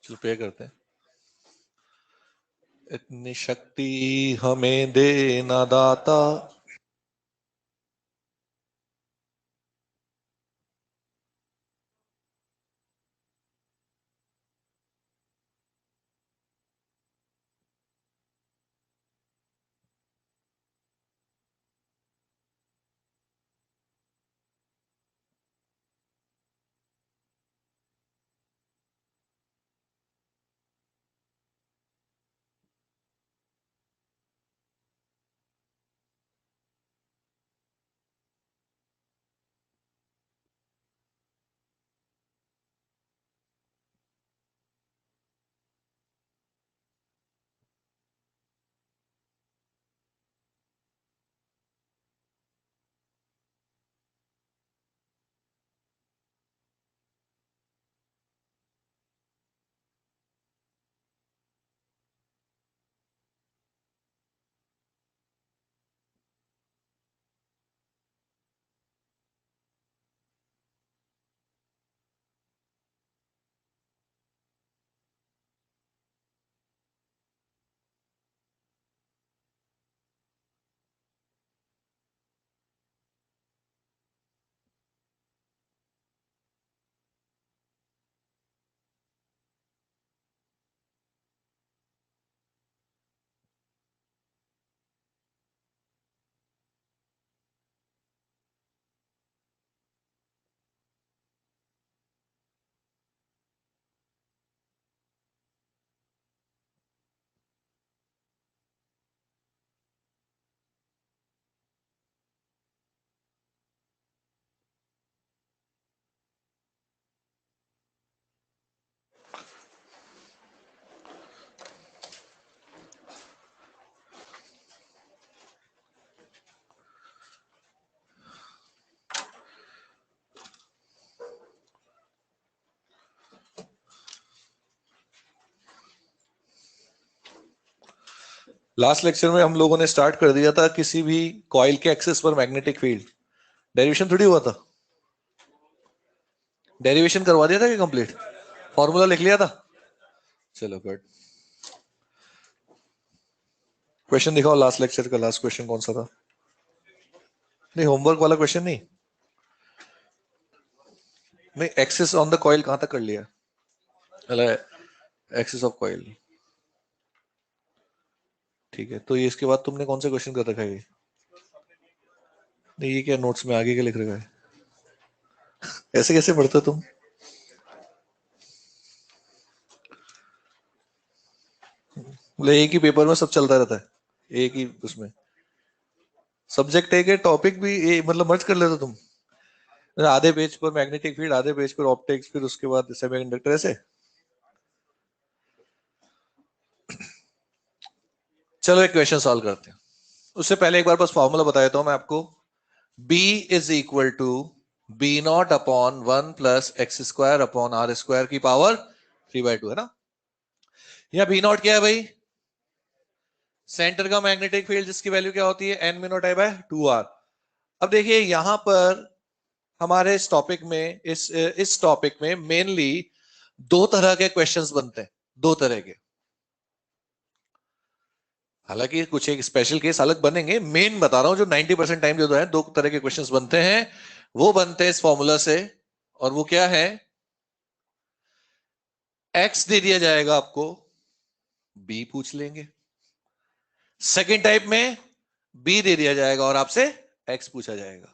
चलो प्रे करते हैं। इतनी शक्ति हमें दे ना दाता। लास्ट लेक्चर में हम लोगों ने स्टार्ट कर दिया था किसी भी कॉइल के एक्सिस पर मैग्नेटिक फील्ड। डेरिवेशन थोड़ी हुआ था, डेरिवेशन करवा दिया था कि कंप्लीट फॉर्मूला लिख लिया था। चलो गुड। क्वेश्चन दिखाओ, लास्ट लेक्चर का लास्ट क्वेश्चन कौन सा था? नहीं, होमवर्क वाला क्वेश्चन नहीं। नहीं, एक्सिस ऑन द कॉइल कहां तक कर लिया? एक्सिस ऑफ कॉइल, ठीक है। तो ये इसके बाद तुमने कौन सा क्वेश्चन कर रखा है ये? नहीं, ये क्या नोट्स में आगे क्या लिख रखा है? ऐसे कैसे पढ़ते हो तुम? बोले एक ही पेपर में सब चलता रहता है, एक ही उसमें सब्जेक्ट एक है, टॉपिक भी मतलब मर्ज कर लेते हो तुम। आधे पेज पर मैग्नेटिक फील्ड, आधे पेज पर ऑप्टिक्स, फिर उसके बाद सेमीकंडक्टर, ऐसे। चलो एक क्वेश्चन सॉल्व करते हैं। उससे पहले एक बार बस फॉर्मूला बता देता हूं मैं आपको। B is equal to B not upon 1 plus X square upon R square की पावर 3/2 है ना। यह बी नॉट क्या है भाई? सेंटर का मैग्नेटिक फील्ड, जिसकी वैल्यू क्या होती है? N mu naught I by 2r। अब देखिए यहां पर हमारे इस टॉपिक में, इस टॉपिक में मेनली दो तरह के क्वेश्चंस बनते हैं, दो तरह के। हालांकि कुछ एक स्पेशल केस अलग बनेंगे, मेन बता रहा हूं जो 90% टाइम जो है दो तरह के क्वेश्चंस बनते हैं। वो बनते हैं इस फॉर्मूला से, और वो क्या है? एक्स दे दिया जाएगा आपको, बी पूछ लेंगे। सेकेंड टाइप में बी दे दिया जाएगा और आपसे एक्स पूछा जाएगा।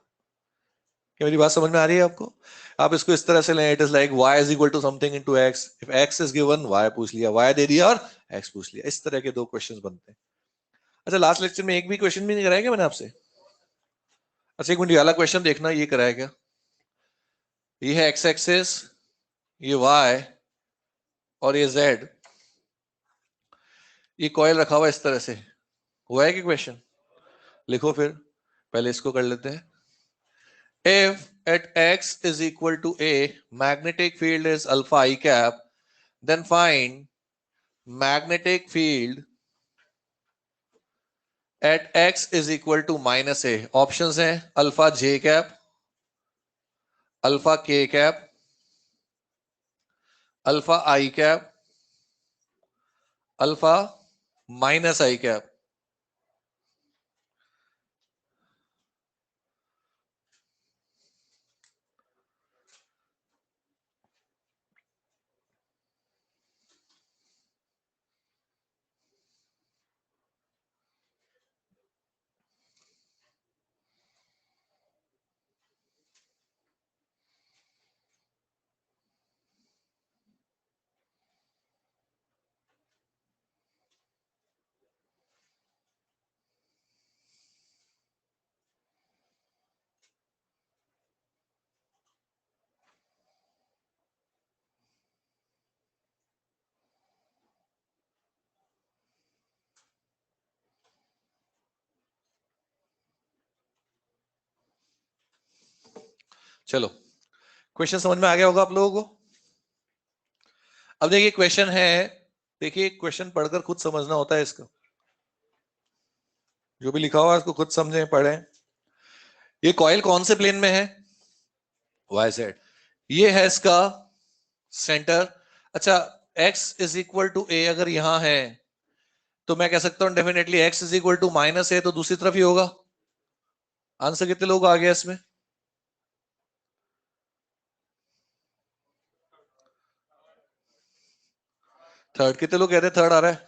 क्या मेरी बात समझ में आ रही है आपको? आप इसको इस तरह से लें, it is like y is equal to something into x, if x is given y पूछ लिया, y दे दिया और x पूछ लिया। इस तरह के दो क्वेश्चंस बनते हैं। अच्छा, लास्ट लेक्चर में एक भी क्वेश्चन भी नहीं कराया क्या मैंने आपसे? अच्छा एक मिनट, वाला क्वेश्चन देखना, ये कराया क्या? ये है x एक्सिस, ये y और ये z। ये कॉइल रखा हुआ इस तरह से। हुआ है कि क्वेश्चन? लिखो फिर, पहले इसको कर लेते हैं। If at x is equal to a, magnetic field is alpha I cap, then find magnetic field at x is equal to minus a. Options हैं alpha j cap, alpha k cap, alpha I cap alpha minus I cap. चलो, question समझ में आ गया होगा आप लोगों को। अब देखिए क्वेश्चन है, देखिए क्वेश्चन पढ़कर खुद समझना होता है इसको, जो भी लिखा हुआ है उसको खुद समझें पढ़ें। ये कॉइल कौन से प्लेन में है? Y Z. ये है इसका सेंटर। अच्छा, x is equal to a अगर यहां है तो मैं कह सकता हूं definitely x is equal to minus a, तो दूसरी तरफ ही होगा। आंसर कितने लोग आ गया इसमें? थर्ड। कितने लोग कहते हैं थर्ड आ रहा है?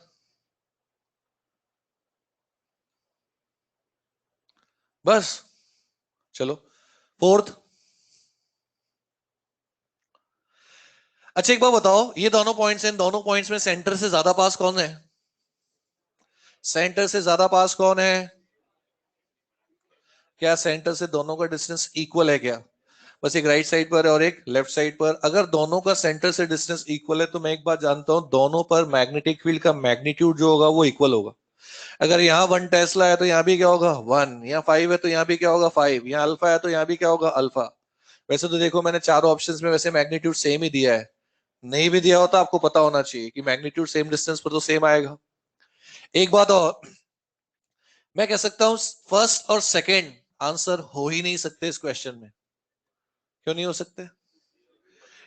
बस। चलो फोर्थ। अच्छा एक बार बताओ, ये दोनों पॉइंट्स हैं, इन दोनों पॉइंट्स में सेंटर से ज्यादा पास कौन है? सेंटर से ज्यादा पास कौन है? क्या सेंटर से दोनों का डिस्टेंस इक्वल है क्या? बस एक राइट साइड पर और एक लेफ्ट साइड पर। अगर दोनों का सेंटर से डिस्टेंस इक्वल है तो मैं एक बात जानता हूं, दोनों पर मैग्नेटिक फील्ड का मैग्नीट्यूड जो होगा वो इक्वल होगा। अगर यहाँ 1 टेस्ला है तो यहाँ भी क्या होगा 1, यहाँ 5 है तो यहाँ भी क्या होगा 5, यहाँ अल्फा है तो यहाँ भी क्या होगा अल्फा। वैसे तो देखो मैंने चारों ऑप्शंस में वैसे मैग्नीट्यूड सेम ही दिया है, नहीं भी दिया होता आपको पता होना चाहिए कि मैग्नीट्यूड सेम डिस्टेंस पर तो सेम आएगा। एक बात और, मैं कह सकता हूं फर्स्ट और सेकंड आंसर हो ही नहीं सकते इस क्वेश्चन में। क्यों नहीं हो सकते?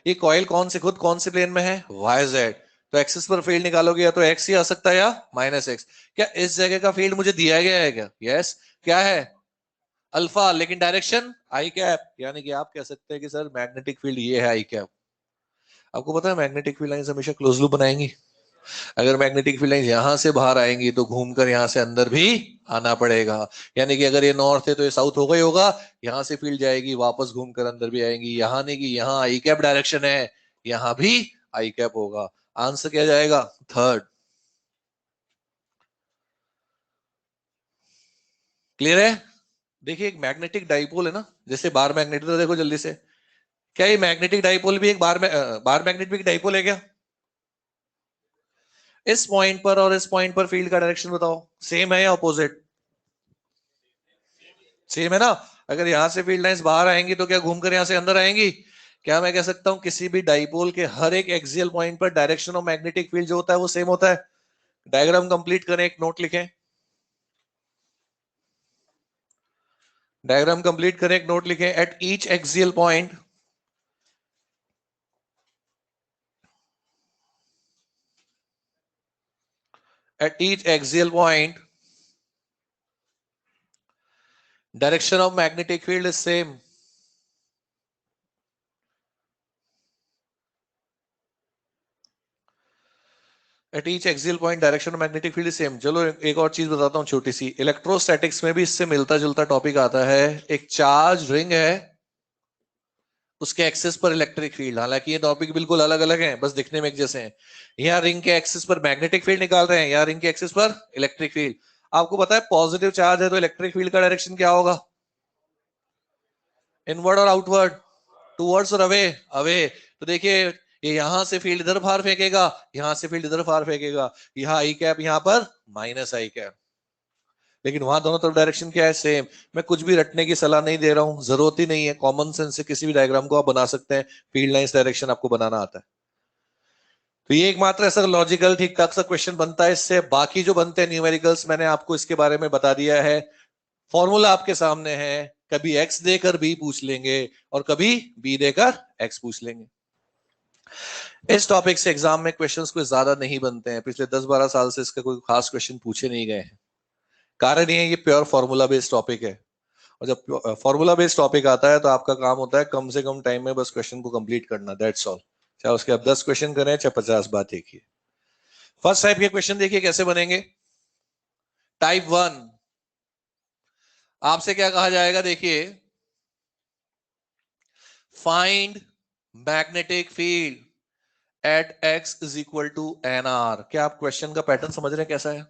ये कॉइल कौन से खुद कौन से प्लेन में है? Y Z. तो एक्सिस पर फील्ड निकालोगे या तो एक्स ही आ सकता है या माइनस एक्स। क्या इस जगह का फील्ड मुझे दिया गया है क्या? यस। क्या है? अल्फा, लेकिन डायरेक्शन आई कैप। यानी कि आप कह सकते हैं कि सर मैग्नेटिक फील्ड ये है आई कैप। आपको पता है मैग्नेटिक फील्ड लाइंस हमेशा क्लोज लूप बनाएंगी। अगर मैग्नेटिक फील्ड लाइंस यहां से बाहर आएंगी तो घूमकर यहां से अंदर भी आना पड़ेगा। यानी कि अगर ये नॉर्थ है तो ये साउथ होगा ही होगा। यहां से फील्ड जाएगी वापस घूमकर अंदर भी आएंगी। यहां नहीं कि यहां आई कैप डायरेक्शन है, यहां भी आई कैप होगा। आंसर क्या जाएगा? थर्ड। क्लियर है? देखिए एक मैग्नेटिक डाइपोल है ना, जैसे बार मैग्नेट, तो देखो जल्दी से, क्या ये मैग्नेटिक डाइपोल भी एक बार मैग्नेट भी एक डाइपोल है क्या? इस पॉइंट पर और इस पॉइंट पर फील्ड का डायरेक्शन बताओ, सेम है या ऑपोजिट? सेम है ना। अगर यहां से फील्ड लाइंस बाहर आएंगी तो क्या घूमकर यहां से अंदर आएंगी? क्या मैं कह सकता हूं किसी भी डाइपोल के हर एक एक्सियल पॉइंट पर डायरेक्शन ऑफ मैग्नेटिक फील्ड जो होता है वो सेम होता है? डायग्राम कंप्लीट करें, एक नोट लिखें। डायग्राम कंप्लीट करें, एक नोट लिखें। At each axial point, at each axial point direction of magnetic field is same. At each axial point direction of magnetic field is same. चलो एक और चीज बताता हूं छोटी सी, इलेक्ट्रोस्टैटिक्स में भी इससे मिलता जुलता टॉपिक आता है। एक चार्ज रिंग है, उसके एक्सिस पर इलेक्ट्रिक फील्ड, हालांकि ये टॉपिक बिल्कुल अलग अलग हैं, बस दिखने में एक जैसे हैं। यहाँ रिंग के एक्सिस पर मैग्नेटिक फील्ड निकाल रहे हैं, यहाँ रिंग के एक्सिस पर इलेक्ट्रिक फील्ड। आपको पता है पॉजिटिव चार्ज है तो इलेक्ट्रिक फील्ड का डायरेक्शन क्या होगा? इनवर्ड और आउटवर्ड? टूवर्ड्स और अवे? अवे। तो देखिए ये यहां से फील्ड इधर बाहर फेंकेगा, यहां से फील्ड इधर बाहर फेंकेगा। यहाँ आई कैप, यहाँ पर माइनस आई कैप, लेकिन वहां दोनों तरफ डायरेक्शन क्या है? सेम। मैं कुछ भी रटने की सलाह नहीं दे रहा हूं, जरूरत ही नहीं है, कॉमन सेंस से किसी भी डायग्राम को आप बना सकते हैं। फील्ड लाइंस डायरेक्शन आपको बनाना आता है तो ये एकमात्र ऐसा लॉजिकल ठीक ठाक सा क्वेश्चन बनता है इससे। बाकी जो बनते हैं न्यूमेरिकल्स मैंने आपको इसके बारे में बता दिया है। फॉर्मूला आपके सामने है, कभी एक्स देकर बी पूछ लेंगे और कभी बी देकर एक्स पूछ लेंगे। इस टॉपिक से एग्जाम में क्वेश्चंस कोई ज्यादा नहीं बनते हैं, पिछले 10-12 साल से इसका कोई खास क्वेश्चन पूछे नहीं गए हैं। कारण ये है ये प्योर फॉर्मूला बेस्ड टॉपिक है, और जब फॉर्मूला बेस्ड टॉपिक आता है तो आपका काम होता है कम से कम टाइम में बस क्वेश्चन को कंप्लीट करना, दैट्स ऑल। चाहे उसके आप 10 क्वेश्चन करें चाहे 50 बात देखिए। फर्स्ट टाइप के क्वेश्चन देखिए कैसे बनेंगे। टाइप 1, आपसे क्या कहा जाएगा, देखिए find magnetic field at x is equal to N R. क्या आप क्वेश्चन का पैटर्न समझ रहे हैं कैसा है?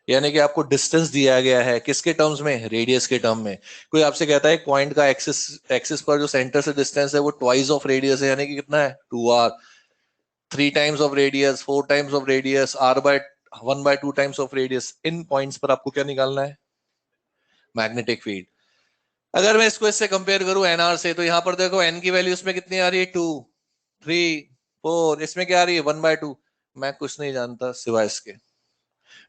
यानी कि आपको डिस्टेंस दिया गया है किसके टर्म्स में, रेडियस के टर्म में। कोई आपसे कहता है एक पॉइंट का एक्सिस एक्सिस पर जो सेंटर से डिस्टेंस है वो ट्वाइस ऑफ रेडियस है, यानी कि कितना है 2r, 3 times of radius, 4 times of radius, r/1/2 times of radius. In points पर आपको क्या निकालना है, मैग्नेटिक फील्ड। अगर मैं इसको इससे कंपेयर करूं एनआर से, तो यहां पर देखो एन की वैल्यू इसमें कितनी आ रही है, 2, 3, 4, इसमें क्या आ रही है 1/2। मैं कुछ नहीं जानता सिवाय इसके,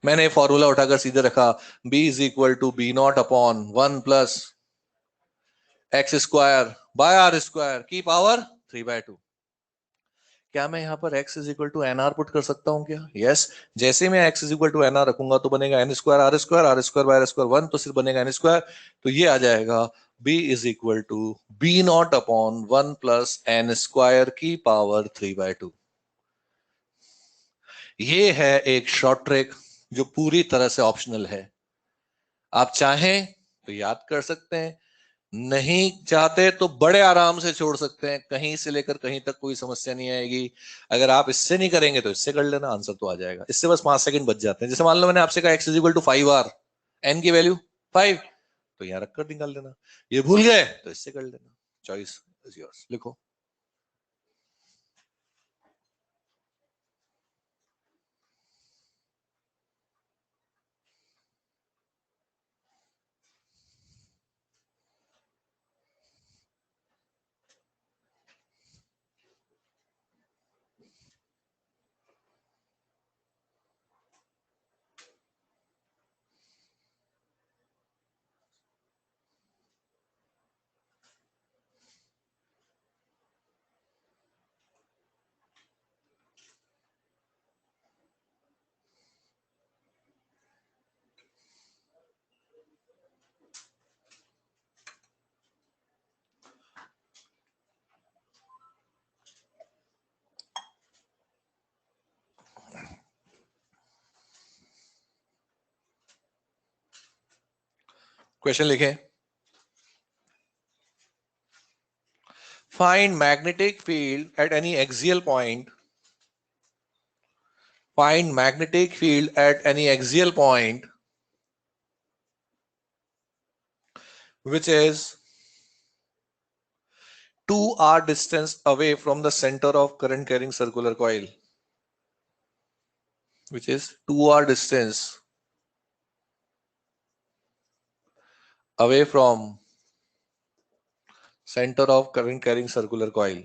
मैंने फॉर्मूला उठाकर सीधे रखा, b is equal to B not upon 1 plus X square by R square की पावर 3/2। क्या मैं यहाँ पर x is equal to N R put कर सकता हूँ क्या? यस। जैसे मैं x is equal to N R रखूंगा तो बनेगा N square R square, R square by R square 1, तो सिर्फ बनेगा एन स्क्वायर। तो ये आ जाएगा b is equal to B not upon 1 plus N square की पावर 3/2। ये है एक शॉर्ट ट्रिक जो पूरी तरह से ऑप्शनल है। आप चाहें तो याद कर सकते हैं, नहीं चाहते तो बड़े आराम से छोड़ सकते हैं, कहीं से लेकर कहीं तक कोई समस्या नहीं आएगी। अगर आप इससे नहीं करेंगे तो इससे कर लेना, आंसर तो आ जाएगा। इससे बस 5 सेकंड बच जाते हैं। जैसे मान लो मैंने आपसे कहा X is equal to 5r, N की वैल्यू 5, तो यहां रखकर निकाल लेना। ये भूल गए तो इससे कर लेना, चॉइस इज योर्स। लिखो। क्वेश्चन लिखें, find magnetic field at any axial point, find magnetic field at any axial point which is 2r distance away from the center of current carrying circular coil, which is 2r distance away from center of current carrying circular coil.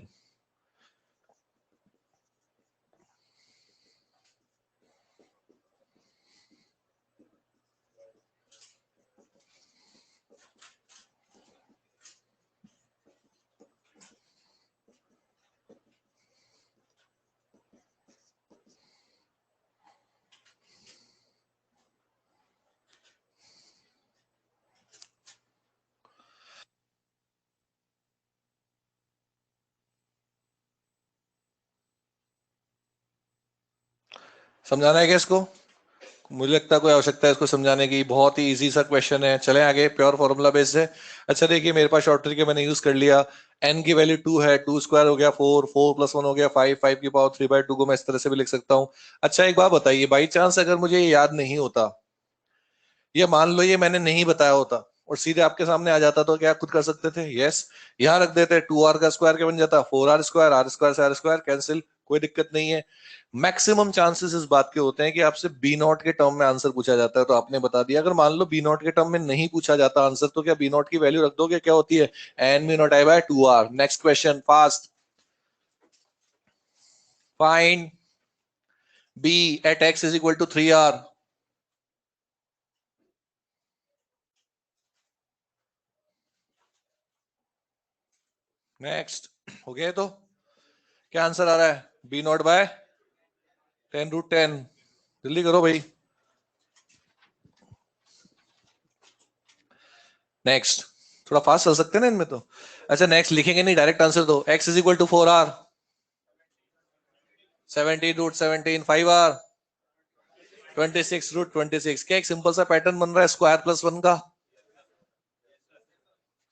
समझाना है क्या इसको? मुझे लगता है कोई आवश्यकता है इसको समझाने की, बहुत ही इजी सा क्वेश्चन है। चलें आगे, प्योर फॉर्मूला बेस्ड है। अच्छा देखिए, मेरे पास शॉर्ट ट्रिक है, मैंने यूज कर लिया। एन की वैल्यू 2 है, 2 स्क्वायर हो गया 4, 4 प्लस 1 हो गया 5, 5 की पावर 3/2 को मैं इस तरह से भी लिख सकता हूँ। अच्छा एक बात बताइए, बाई चांस अगर मुझे ये याद नहीं होता, ये मान लो ये मैंने नहीं बताया होता और सीधे आपके सामने आ जाता, तो क्या खुद कर सकते थे? यस। यहां रख देते, 2r का स्क्वायर क्या बन जाता, 4r स्क्वायर, आर स्क्वायर से आर स्क्वायर कैंसिल, कोई दिक्कत नहीं है। मैक्सिमम चांसेस इस बात के होते हैं कि आपसे बी नॉट के टर्म में आंसर पूछा जाता है, तो आपने बता दिया। अगर मान लो बी नॉट के टर्म में नहीं पूछा जाता आंसर, तो क्या बी नॉट की वैल्यू रख दोगे, क्या होती है N B not I by 2r। Next question fast, find B at X is equal to 3r। Next, हो गया तो क्या आंसर आ रहा है? B not by 10√10। जल्दी करो भाई। नेक्स्ट, थोड़ा फास्ट चल सकते हैं ना इनमें तो। अच्छा नेक्स्ट लिखेंगे नहीं, डायरेक्ट आंसर दो। x is equal to 4r, 17√17, 5r, 26√26। क्या एक सिंपल सा पैटर्न बन रहा है स्क्वायर प्लस 1 का?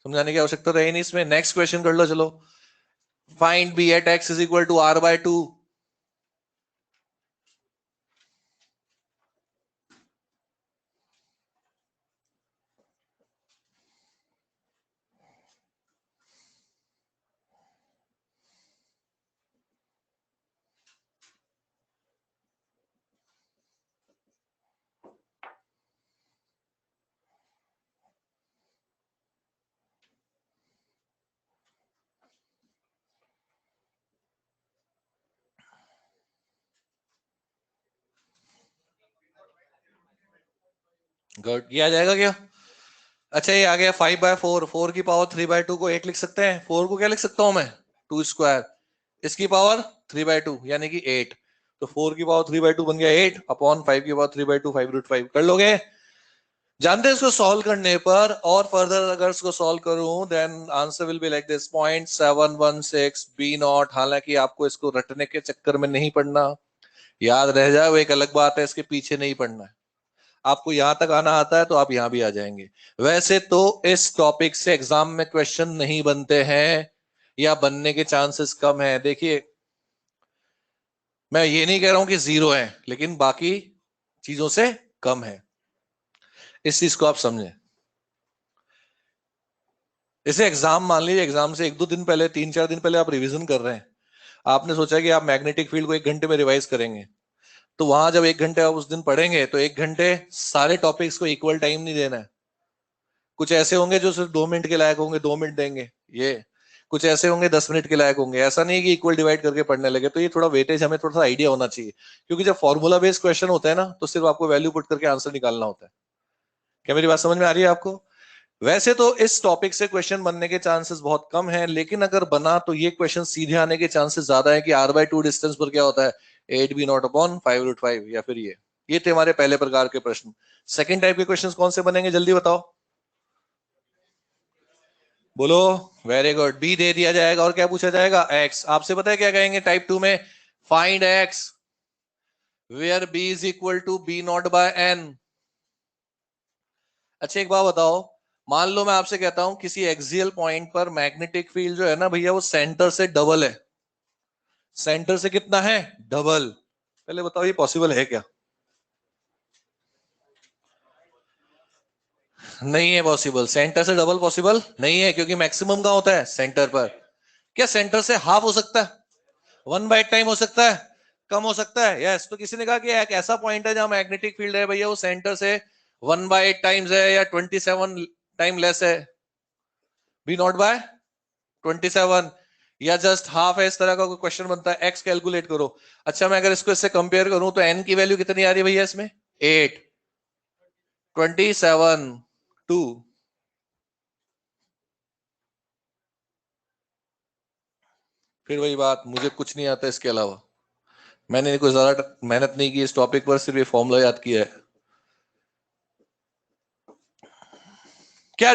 समझाने की आवश्यकता रही नहीं इसमें। नेक्स्ट क्वेश्चन कर लो चलो। Find b at x is equal to r by 2। Good, ये आ जाएगा क्या? अच्छा ये आ गया 5/4, 4 की पावर 3/2 को 1 लिख सकते हैं। 4 को क्या लिख सकता हूं मैं? 2 स्क्वायर, इसकी पावर 3/2 यानी कि 8। तो 4 की पावर 3/2 बन गया 8 अपॉन 5 की पावर 3/2, 5√5। कर लोगे? जानते हैं इसको सॉल्व करने पर, और फर्दर अगर इसको सॉल्व करूं then answer will be like this, 0.716 B not. हालांकि आपको इसको रटने के चक्कर में नहीं पढ़ना, याद रह जाए वो एक अलग बात है, इसके पीछे नहीं पढ़ना है। आपको यहां तक आना आता है तो आप यहां भी आ जाएंगे। वैसे तो इस टॉपिक से एग्जाम में क्वेश्चन नहीं बनते हैं या बनने के चांसेस कम है। देखिए मैं ये नहीं कह रहा हूं कि जीरो है, लेकिन बाकी चीजों से कम है। इस चीज को आप समझें। जैसे एग्जाम, मान लीजिए एग्जाम से 1-2 दिन पहले, 3-4 दिन पहले आप रिवीजन कर रहे हैं। आपने सोचा कि आप मैग्नेटिक फील्ड को 1 घंटे में रिवाइज करेंगे। तो वहां जब 1 घंटे आप उस दिन पढ़ेंगे तो 1 घंटे सारे टॉपिक्स को इक्वल टाइम नहीं देना है। कुछ ऐसे होंगे जो सिर्फ 2 मिनट के लायक होंगे, 2 मिनट देंगे। ये कुछ ऐसे होंगे 10 मिनट के लायक होंगे। ऐसा नहीं कि इक्वल डिवाइड करके पढ़ने लगे। तो ये थोड़ा वेटेज हमें थोड़ा सा आइडिया होना चाहिए, क्योंकि जब फॉर्मूला बेस्ड क्वेश्चन होता है ना तो सिर्फ आपको वैल्यू पुट करके आंसर निकालना होता है। क्या मेरी बात समझ में आ रही है आपको? वैसे तो इस टॉपिक से क्वेश्चन बनने के चांसेस बहुत कम हैं, लेकिन अगर बना तो ये क्वेश्चन सीधे आने के चांसेस ज्यादा है कि r/2 डिस्टेंस पर क्या होता है, 8b0 अपॉन 5√5, या फिर ये थे हमारे पहले प्रकार के प्रश्न। सेकंड टाइप के क्वेश्चंस कौन से बनेंगे जल्दी बताओ, बोलो। वेरी गुड, बी दे दिया जाएगा और क्या पूछा जाएगा, एक्स। आपसे पता है क्या कहेंगे टाइप 2 में, find X where B is equal to B not by N. अच्छा एक बात बताओ, मान लो मैं आपसे कहता हूं किसी एक्सियल पॉइंट पर मैग्नेटिक फील्ड जो है ना भैया वो सेंटर से डबल है। सेंटर से कितना है, डबल। पहले बताओ ये पॉसिबल है क्या? नहीं है पॉसिबल, सेंटर से डबल पॉसिबल नहीं है, क्योंकि मैक्सिमम का होता है सेंटर पर। क्या सेंटर से हाफ हो सकता है, 1/टाइम हो सकता है, कम हो सकता है? यस। तो किसी ने कहा कि एक ऐसा पॉइंट है जहां मैग्नेटिक फील्ड है भैया वो सेंटर से 1/8 है या 27 टाइम लेस है, b0/27, या जस्ट हाफ है, इस तरह का कोई क्वेश्चन बनता है, एक्स कैलकुलेट करो। अच्छा मैं अगर इसको इससे कंपेयर करूं तो एन की वैल्यू कितनी आ रही है भैया इसमें, 8, 27, 2। फिर वही बात, मुझे कुछ नहीं आता इसके अलावा। मैंने कोई ज्यादा मेहनत नहीं की इस टॉपिक पर, सिर्फ ये फॉर्मूला याद किया है। क्या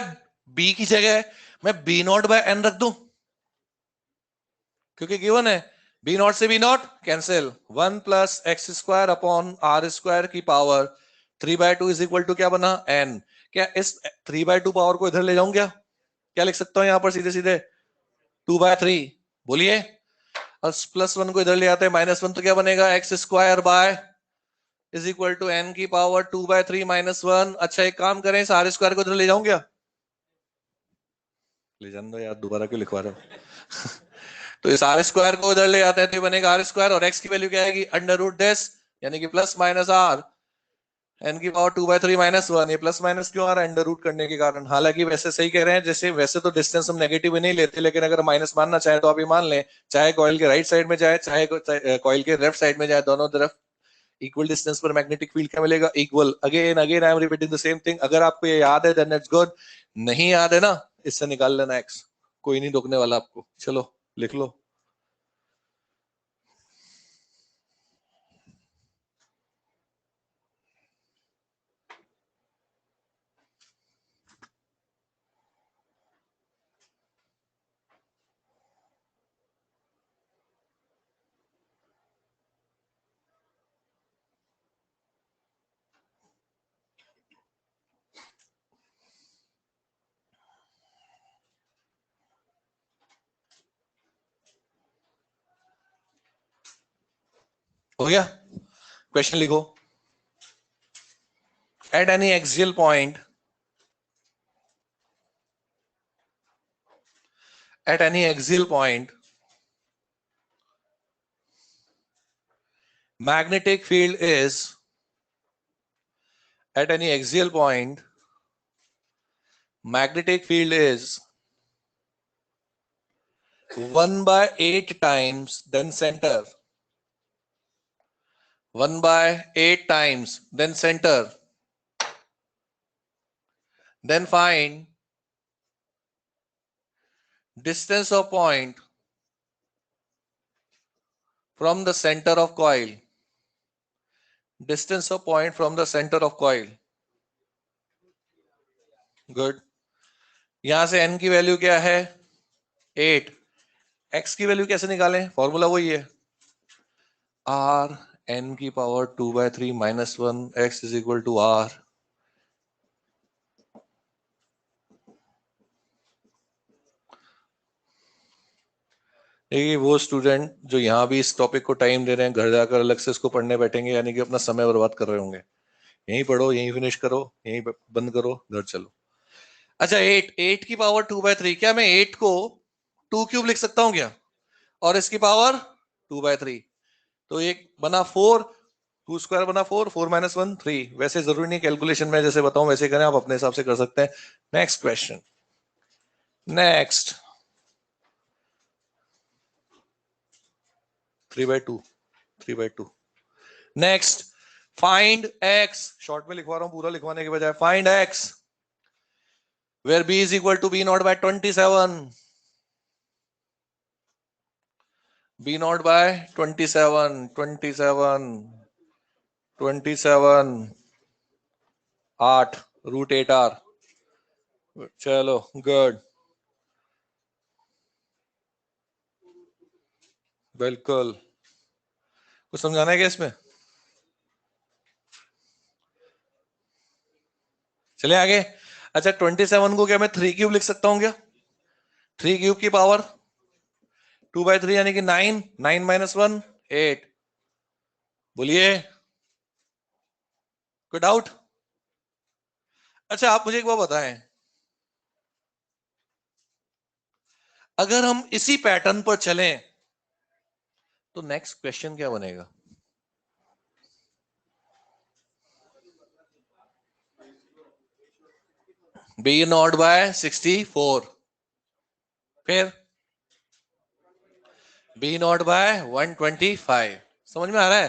बी की जगह मैं b0/n रख दूं, क्योंकि गिवन है b0 से b0 cancel, 1+x² upon r² की पावर 3/2 इज इक्वल टू क्या बना, n। क्या इस 3/2 पावर को इधर ले जाऊं क्या? क्या लिख सकता हूं यहां पर सीधे सीधे, 2/3। बोलिए। और +1 को इधर ले आते हैं, -1, तो क्या बनेगा, x² is equal to n की पावर 2/3 -1। अच्छा एक काम करें, इस r² को इधर ले जाऊं क्या? ले जाने दो यार, दोबारा क्यों लिखवा रहे हो? तो इस r² को इधर ले आते हैं तो ये बनेगा r², और x की वैल्यू क्या आएगी, √this, यानी कि प्लस माइनस r, n की पावर 2/3 -1। ये प्लस माइनस क्यों आ रहा है, अंडर रूट करने के कारण। हालांकि वैसे सही कह रहे हैं, जैसे वैसे तो डिस्टेंस हम नेगेटिव ही नहीं लेते, लेकिन अगर माइनस मानना चाहे तो आप ये मान लें, चाहे कॉइल के राइट साइड में जाए चाहे कॉइल के लेफ्ट साइड में जाए, दोनों तरफ इक्वल डिस्टेंस पर मैग्नेटिक फील्ड क्या मिलेगा, equal. Again again I am repeating the same thing. अगर आपको ये याद है देन इट्स गुड, नहीं याद है ना, इससे निकाल लेना एक्स, कोई नहीं रोकने वाला आपको। चलो लिख लो। हो गया? क्वेश्चन लिखो। At any axial point, at any axial point, magnetic field is, at any axial point, magnetic field is 1/8 times then center. 1/8 times then center. Then find distance of point from the center of coil. Distance of point from the center of coil. Good. यहां से n की value क्या है? 8. x की value कैसे निकालें? Formula वही है, r n की power 2/3 minus 1 x is equal to r. देखिए, वो स्टूडेंट जो यहाँ भी इस टॉपिक को टाइम दे रहे हैं, घर जाकर अलग से इसको पढ़ने बैठेंगे, यानी कि अपना समय बर्बाद कर रहे होंगे। यहीं पढ़ो, यहीं फिनिश करो, यहीं बंद करो, घर चलो। अच्छा, 8 की पावर 2/3, क्या मैं 8 को 2 क्यूब लिख सकता हूं क्या? और इसकी पावर 2/3, तो एक बना 4, 2 स्क्वायर बना 4, 4 - 1 3। वैसे जरूरी नहीं कैलकुलेशन में जैसे बताऊं वैसे करें, आप अपने हिसाब से कर सकते हैं। Next question, next 3/2, 3/2। Next, find x, short में लिखवा रहा हूं पूरा लिखवाने के बजाय। Find x where b is equal to b naught by 27. b naught by 27, 27, 27, 8 √8r। चलो, गुड, बिल्कुल। कुछ समझाना है क्या इसमें? चलिए आगे। अच्छा, 27 को क्या मैं 3 क्यूब लिख सकता हूं क्या? 3 क्यूब की पावर 2/3 यानी कि 9, 9 - 1 8। बोलिए, कोई डाउट? अच्छा, आप मुझे एक बात बताएं, अगर हम इसी पैटर्न पर चलें तो नेक्स्ट क्वेश्चन क्या बनेगा? b naught by 64, फिर b naught by 125। समझ में आ रहा है?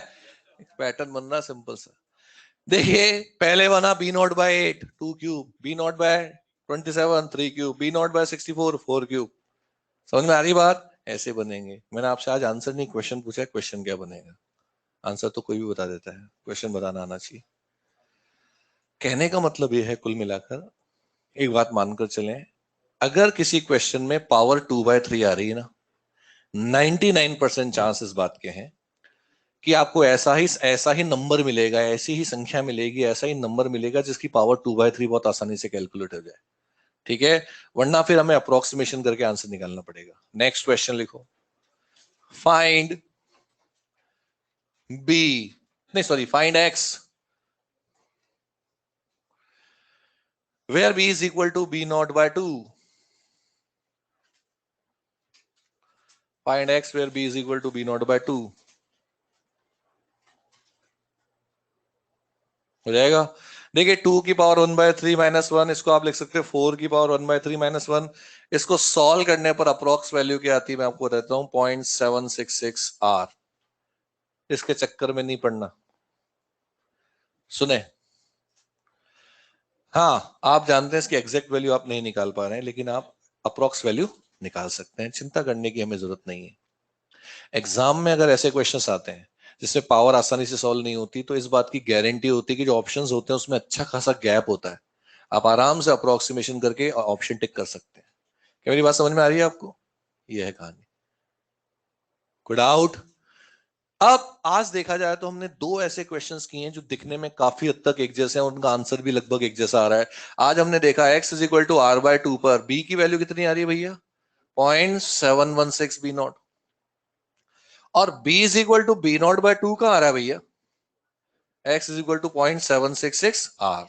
पैटर्न बन रहा सिंपल सा। देखिए, पहले बना b naught by 8 2 cube, b naught by 27 3 cube, b naught by 64 4 cube. समझ में आ रही बात? ऐसे बनेंगे। मैंने आपसे आज आंसर नहीं क्वेश्चन पूछा है, क्वेश्चन क्या बनेगा। आंसर तो कोई भी बता देता है, क्वेश्चन बताना आना चाहिए। कहने का मतलब यह है, कुल मिलाकर एक बात मानकर चलें, अगर किसी क्वेश्चन में पावर 2/3 आ रही है ना, 99% चांस इस बात के हैं कि आपको ऐसा ही नंबर मिलेगा, ऐसी ही संख्या मिलेगी, ऐसा ही नंबर मिलेगा जिसकी पावर 2/3 बहुत आसानी से कैलकुलेट हो जाए। ठीक है? वरना फिर हमें अप्रोक्सीमेशन करके आंसर निकालना पड़ेगा। नेक्स्ट क्वेश्चन लिखो। फाइंड बी, नहीं sorry, find X where B is equal to b naught by 2। Find X where b is equal to b naught by 2। हो जाएगा? देखिए, 2 की पावर 1/3 - 1, इसको आप लिख सकते हैं 4 की पावर 1/3 - 1। इसको सॉल्व करने पर अप्रोक्स वैल्यू क्या आती है मैं आपको बताता हूं, 0.766 r। इसके चक्कर में नहीं पड़ना। सुने, हाँ, आप जानते हैं इसकी एग्जैक्ट वैल्यू आप नहीं निकाल पा रहे हैं, लेकिन आप अप्रोक्स वैल्यू निकाल सकते हैं। चिंता करने की हमें जरूरत नहीं है। एग्जाम में अगर ऐसे क्वेश्चंस आते हैं जिसमें पावर आसानी से सॉल्व नहीं होती, तो इस बात की गारंटी होती है कि जो ऑप्शंस होते हैं उसमें अच्छा खासा गैप होता है। आप आराम से अप्रोक्सीमेशन करके ऑप्शन टिक कर सकते हैं। क्या मेरी बात समझ में आ रही है आपको? यह है कहानी। कोई डाउट? अब आज देखा जाए तो हमने दो ऐसे क्वेश्चंस किए हैं जो दिखने में काफी हद तक एक जैसे हैं, उनका आंसर भी लगभग एक जैसा आ रहा है। आज हमने देखा x is equal to r/2 पर b की वैल्यू कितनी आ रही है भैया? 0.716 b नॉट। और b is equal to B not by 2 कहां आ रहा है भैया? x is equal to 0.766 r।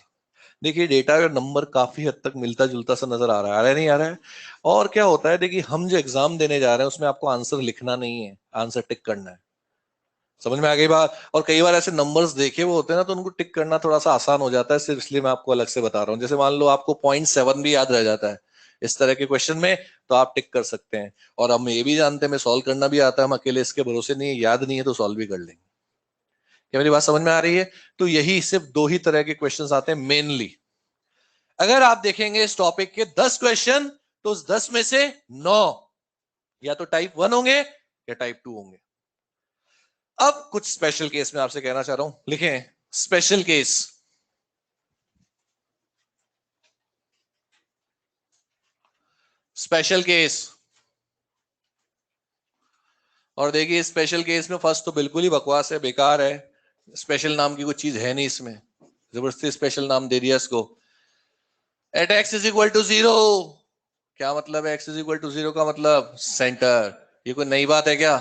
देखिए डेटा और नंबर काफी हद तक मिलता जुलता सा नजर आ रहा है, नहीं आ रहा है? और क्या होता है, देखिए हम जो एग्जाम देने जा रहे हैं उसमें आपको आंसर लिखना नहीं है, आंसर टिक करना है। समझ में आ गई बात? और कई बार ऐसे नंबर्स देखे वो होते हैं ना, तो उनको टिक करना थोड़ा सा आसान हो जाता है, सिर्फ इसलिए मैं आपको अलग से बता रहा हूँ। जैसे मान लो आपको 0.7 भी याद रह जाता है इस तरह के क्वेश्चन में, तो आप टिक कर सकते हैं। और हम ये भी जानते हैं, मैं सॉल्व करना भी आता है, हम अकेले इसके भरोसे नहीं है, याद नहीं है तो सॉल्व भी कर लेंगे। क्या मेरी बात समझ में आ रही है? तो यही सिर्फ दो ही तरह के क्वेश्चंस आते हैं मेनली। अगर आप देखेंगे इस टॉपिक के 10 क्वेश्चन, तो उस 10 में से 9 या तो टाइप 1 होंगे या टाइप 2 होंगे। अब कुछ स्पेशल केस में आपसे कहना चाह रहा हूं, लिखें स्पेशल केस। Special case. और देखिए स्पेशल केस में फर्स्ट तो बिल्कुल ही बकवास है, बेकार है। स्पेशल नाम की कोई चीज है नहीं इसमें, जबरदस्ती स्पेशल नाम दे दिया इसको। At X is equal to 0। क्या मतलब है एक्स इज इक्वल टू 0 का? मतलब सेंटर। ये कोई नई बात है क्या?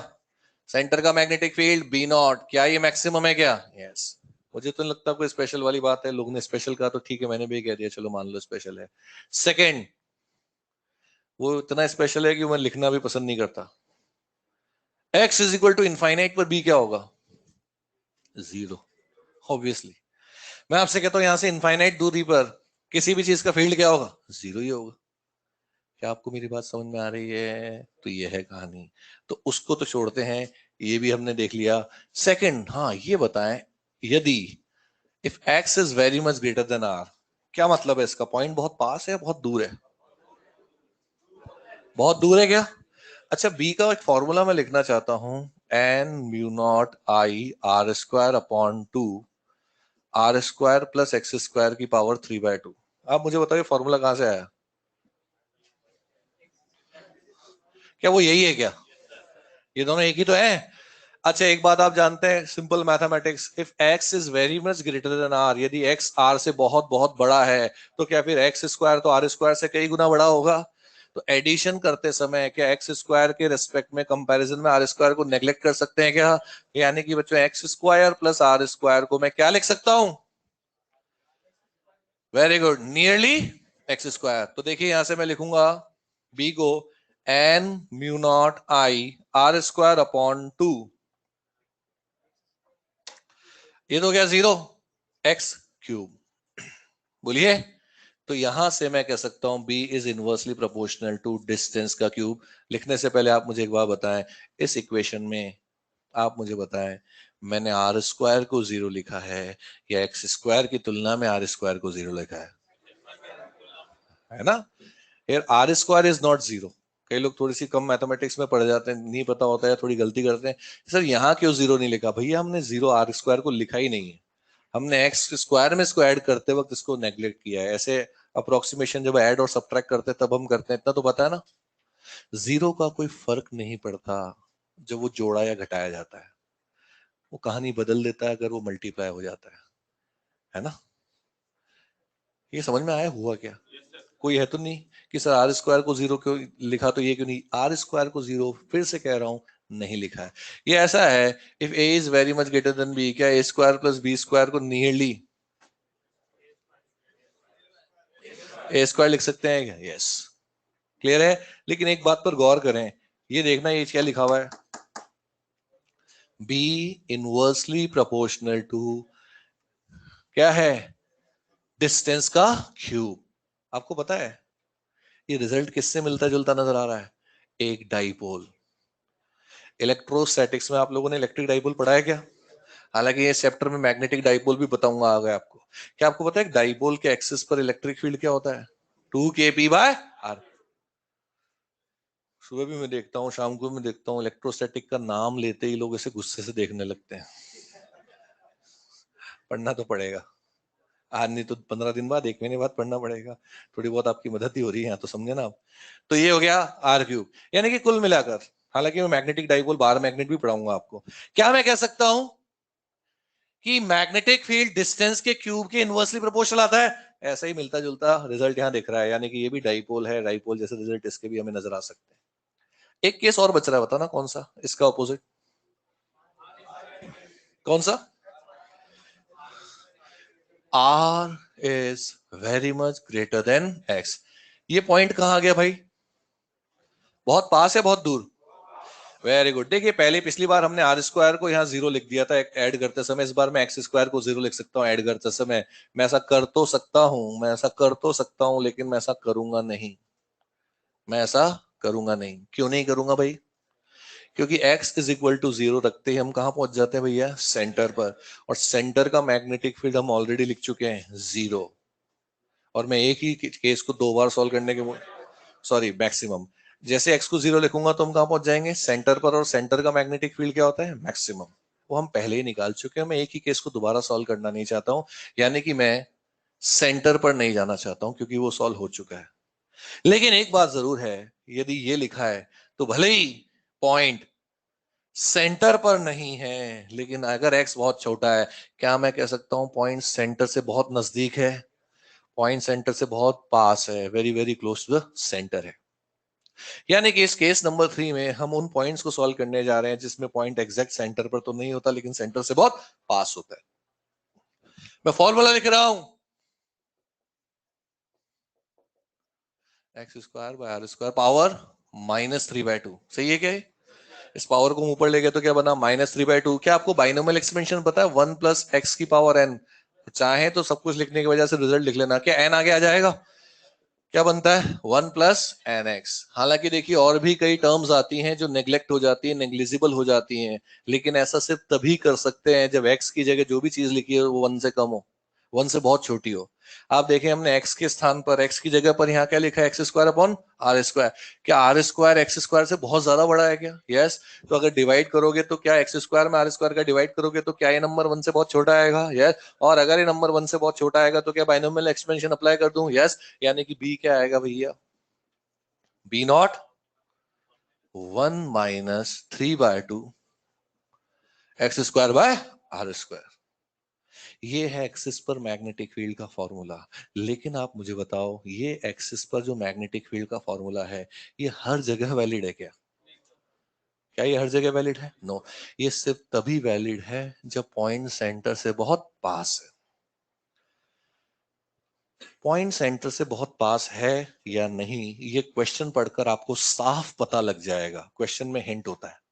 सेंटर का मैग्नेटिक फील्ड बी नॉट, क्या ये मैक्सिमम है क्या? यस। मुझे तो नहीं लगता कोई स्पेशल वाली बात है, लोग ने स्पेशल कहा तो ठीक है, मैंने भी कह दिया, चलो मान लो स्पेशल है। सेकंड, वो इतना स्पेशल है कि मैं लिखना भी पसंद नहीं करता। X is equal to infinite पर बी क्या होगा? 0। ऑब्वियसली मैं आपसे कहता हूं यहां से इनफाइनाइट दूरी पर किसी भी चीज का फील्ड क्या होगा? 0 ही होगा। क्या आपको मेरी बात समझ में आ रही है? तो ये है कहानी। तो उसको तो छोड़ते हैं, ये भी हमने देख लिया। सेकंड, हाँ ये बताएं, यदि if x is very much greater then r, क्या मतलब है इसका? पॉइंट बहुत पास है या बहुत दूर है? बहुत दूर है क्या? अच्छा, b का एक फॉर्मूला मैं लिखना चाहता हूं, n mu not I R square upon 2 R square plus X square की पावर 3/2। आप मुझे बताइए फॉर्मूला कहां से आया? क्या वो यही है क्या? ये दोनों एक ही तो है। अच्छा एक बात आप जानते हैं, simple mathematics, if x is very much greater then r, यदि x r से बहुत बहुत बड़ा है, तो क्या फिर x स्क्वायर तो r स्क्वायर से कई गुना बड़ा होगा? तो एडिशन करते समय क्या x स्क्वायर के रेस्पेक्ट में कंपैरिजन में r स्क्वायर को नेग्लेक्ट कर सकते हैं क्या? यानी कि बच्चों x square plus r square को मैं क्या लिख सकता हूं? Very good, nearly x square. तो देखिए यहां से मैं लिखूंगा b को n mu not I R square upon 2, ये तो क्या 0 एक्स क्यूब। बोलिए। तो यहां से मैं कह सकता हूं b is inversely proportional to distance का क्यूब। लिखने से पहले आप मुझे एक बात बताएं, इस इक्वेशन में आप मुझे बताएं, मैंने आर स्क्वायर को 0 लिखा है या एक्स स्क्वायर की तुलना में आर स्क्वायर को 0 लिखा है ना? यार आर स्क्वायर इज नॉट 0। कई लोग थोड़ी सी कम मैथमेटिक्स में पढ़ जाते हैं, नहीं पता होता है, थोड़ी गलती करते हैं, सर यहाँ क्यों 0 नहीं लिखा? भैया हमने 0 आर स्क्वायर को लिखा ही नहीं है, हमने एक्स स्क्वायर में इसको ऐड करते वक्त इसको नेग्लेक्ट किया है। ऐसे अप्रोक्सीमेशन जब ऐड और सब्ट्रैक्ट करते हैं तब हम करते हैं, इतना तो पता है ना। 0 का कोई फर्क नहीं पड़ता जब वो जोड़ा या घटाया जाता है, वो कहानी बदल देता है अगर वो मल्टीप्लाई हो जाता है ना? ये समझ में आया हुआ क्या? कोई है तो नहीं कि सर आर स्क्वायर को 0 क्यों लिखा, तो ये क्यों नहीं? आर स्क्वायर को 0 फिर से कह रहा हूं नहीं लिखा है। ये ऐसा है, if a is very much greater then b, क्या a square plus b square को नियरली a स्क्वायर लिख सकते हैं क्या? यस। क्लियर है? लेकिन एक बात पर गौर करें, ये देखना ये क्या लिखा हुआ है, b इनवर्सली प्रोपोर्शनल टू क्या है? डिस्टेंस का क्यूब। आपको पता है ये रिजल्ट किससे मिलता जुलता नजर आ रहा है? एक डाइपोल। इलेक्ट्रोस्टैटिक्स में आप लोगों ने इलेक्ट्रिक डाइपोल पढ़ा है क्या? हालांकि ये चैप्टर में मैग्नेटिक डाइपोल भी बताऊंगा आगे आपको। क्या आपको पता है डाइपोल के एक्सिस पर इलेक्ट्रिक फील्ड क्या होता है? 2kp/r। सुबह भी मैं देखता हूँ, शाम को भी मैं देखता हूँ, इलेक्ट्रोस्टैटिक का नाम लेते ही लोग ऐसे गुस्से से देखने लगते हैं। पढ़ना तो पड़ेगा, आज नहीं तो 15 दिन बाद, 1 महीने बाद पढ़ना पड़ेगा। थोड़ी बहुत आपकी मदद ही हो रही है यहाँ, तो समझे ना आप? तो ये हो गया आर क्यूब। यानी कि कुल मिलाकर, हालांकि मैं मैग्नेटिक डाइपोल बार मैग्नेट भी पढ़ाऊंगा आपको, क्या मैं कह सकता हूं कि मैग्नेटिक फील्ड डिस्टेंस के क्यूब के इनवर्सली प्रोपोर्शनल आता है? ऐसा ही मिलता जुलता रिजल्ट यहां दिख रहा है, यानी कि ये भी डाइपोल है, डाइपोल जैसे रिजल्ट इसके भी हमें नजर आ सकते हैं। एक केस और बच रहा है, बताना कौन सा इसका ऑपोजिट? कौन सा? R is very much greater than X. ये पॉइंट कहां गया भाई? बहुत पास है बहुत दूर? Very good. देखिए पहले पिछली बार हमने आर स्क्वायर को यहाँ जीरो लिख दिया था ऐड करते समय, इस बार मैं एक्स स्क्वायर को जीरो लिख सकता हूँ ऐड करते समय। मैं ऐसा कर तो सकता हूं, मैं ऐसा कर तो सकता हूं, लेकिन मैं ऐसा करूंगा नहीं। मैं ऐसा करूंगा नहीं। क्यों नहीं करूंगा भाई? क्योंकि x is equal to zero रखते ही हम कहां पहुंच जाते हैं भैया? सेंटर पर। और सेंटर का मैग्नेटिक फील्ड हम ऑलरेडी लिख चुके हैं, जीरो। और मैं एक ही केस को दो बार सॉल्व करने के, सॉरी मैक्सिमम, जैसे x को जीरो लिखूंगा तो हम कहां पहुंच जाएंगे? सेंटर पर। और सेंटर का मैग्नेटिक फील्ड क्या होता है? मैक्सिमम। वो हम पहले ही निकाल चुके हैं। मैं एक ही केस को दोबारा सॉल्व करना नहीं चाहता हूं, यानी कि मैं सेंटर पर नहीं जाना चाहता हूं, क्योंकि वो सॉल्व हो चुका है। लेकिन एक बात जरूर है, यदि ये लिखा है तो भले ही पॉइंट सेंटर पर नहीं है, लेकिन अगर एक्स बहुत छोटा है, क्या मैं कह सकता हूं पॉइंट सेंटर से बहुत नजदीक है? पॉइंट सेंटर से बहुत पास है, very very close to the centre है। यानी कि इस केस नंबर 3 में हम उन पॉइंट्स को सॉल्व करने जा रहे हैं जिसमें पॉइंट एग्जैक्ट सेंटर पर तो नहीं होता, लेकिन सेंटर से बहुत पास होता है। मैं फॉर्मूला लिख रहा हूं, X square by R square power -3/2। सही है क्या? इस पावर को ऊपर ले गए तो क्या बना? -3/2। क्या आपको बाइनोमियल एक्सपेंशन पता है? 1 + x⁻n। चाहे तो सब कुछ लिखने की वजह से रिजल्ट लिख लेना, क्या n आगे आ जाएगा? क्या बनता है? 1 + nx। हालांकि देखिए और भी कई टर्म्स आती हैं जो नेग्लेक्ट हो जाती है, नेग्लिजिबल हो जाती हैं, लेकिन ऐसा सिर्फ तभी कर सकते हैं जब x की जगह जो भी चीज लिखी है वो 1 से कम हो, 1 से बहुत छोटी हो। आप देखें हमने x के स्थान पर, x की जगह पर यहाँ क्या लिखा है? x² / r²। क्या r² x² से बहुत ज्यादा बड़ा है क्या? यस। तो अगर डिवाइड करोगे तो क्या x² में r² का डिवाइड करोगे तो क्या ये नंबर 1 से बहुत छोटा आएगा? यस। और अगर ये नंबर 1 से बहुत छोटा आएगा तो क्या बाइनोमियल एक्सपेंशन अप्लाई कर दूं? यस। यानी कि b क्या आएगा भैया? b0 1 - 3/2 x² / r²। ये है एक्सिस पर मैग्नेटिक फील्ड का फॉर्मूला। लेकिन आप मुझे बताओ, ये एक्सिस पर जो मैग्नेटिक फील्ड का फॉर्मूला है, ये हर जगह वैलिड है क्या? क्या ये हर जगह वैलिड है? नो। ये सिर्फ तभी वैलिड है जब पॉइंट सेंटर से बहुत पास है। पॉइंट सेंटर से बहुत पास है या नहीं, ये क्वेश्चन पढ़कर आपको साफ पता लग जाएगा। क्वेश्चन में हिंट होता है।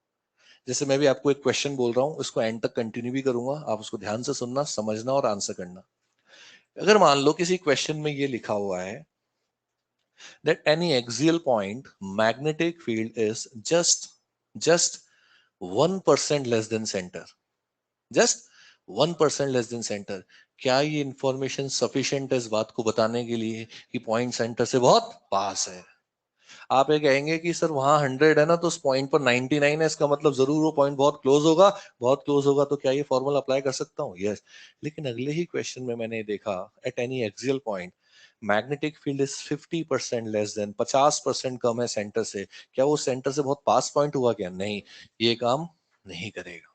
जैसे मैं भी आपको एक क्वेश्चन बोल रहा हूं, इसको एंड तक कंटिन्यू भी करूंगा, आप उसको ध्यान से सुनना, समझना और आंसर करना। अगर मान लो किसी क्वेश्चन में ये लिखा हुआ है that any axial point magnetic field is just 1% less than center, just 1% less than centre. क्या ये इंफॉर्मेशन सफिशिएंट है इस बात को बताने के लिए कि पॉइंट सेंटर से बहुत पास है? आप ये कहेंगे कि सर वहां 100 है ना, तो उस पॉइंट पर 99 है, इसका मतलब जरूर वो पॉइंट बहुत क्लोज होगा। बहुत क्लोज होगा तो क्या ये फॉर्मूला अप्लाई कर सकता हूँ? यस। लेकिन अगले ही क्वेश्चन में मैंने देखा at any axial point magnetic field is 50% less than, 50% कम है सेंटर से। क्या वो सेंटर से बहुत पास पॉइंट हुआ क्या? नहीं, ये काम नहीं करेगा।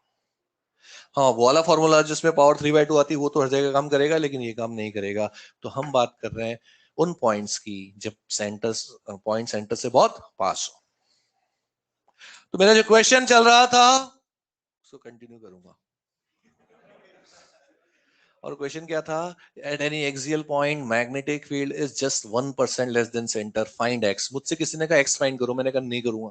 हाँ, वो वाला फॉर्मूला जिसमें पावर 3/2 आती है वो तो हर जगह काम करेगा, लेकिन ये काम नहीं करेगा। तो हम बात कर रहे हैं उन पॉइंट्स की जब पॉइंट सेंटर से बहुत पास हो। तो मेरा जो क्वेश्चन चल रहा था उसको कंटिन्यू करूंगा। और क्वेश्चन क्या था? At any axial point magnetic field is just 1% less than centre, find x. मुझसे किसी ने कहा एक्स फाइंड करो, मैंने कहा नहीं करूंगा।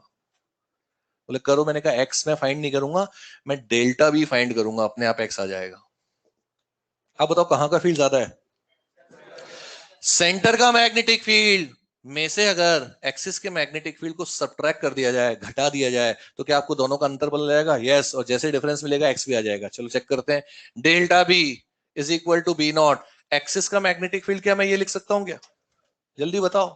बोले करो, मैंने कहा एक्स में फाइंड नहीं करूंगा, मैं डेल्टा भी फाइंड करूंगा, अपने आप एक्स आ जाएगा। आप बताओ कहां का फील्ड ज्यादा है? सेंटर का मैग्नेटिक फील्ड में से अगर एक्सिस के मैग्नेटिक फील्ड को सब्ट्रैक्ट कर दिया जाए, घटा दिया जाए, तो क्या आपको दोनों का अंतर बदल जाएगा? यस। और जैसे डिफरेंस मिलेगा एक्स भी आ जाएगा। चलो चेक करते हैं। Delta B is equal to b0। Axis का मैग्नेटिक फील्ड क्या मैं ये लिख सकता हूं क्या? जल्दी बताओ।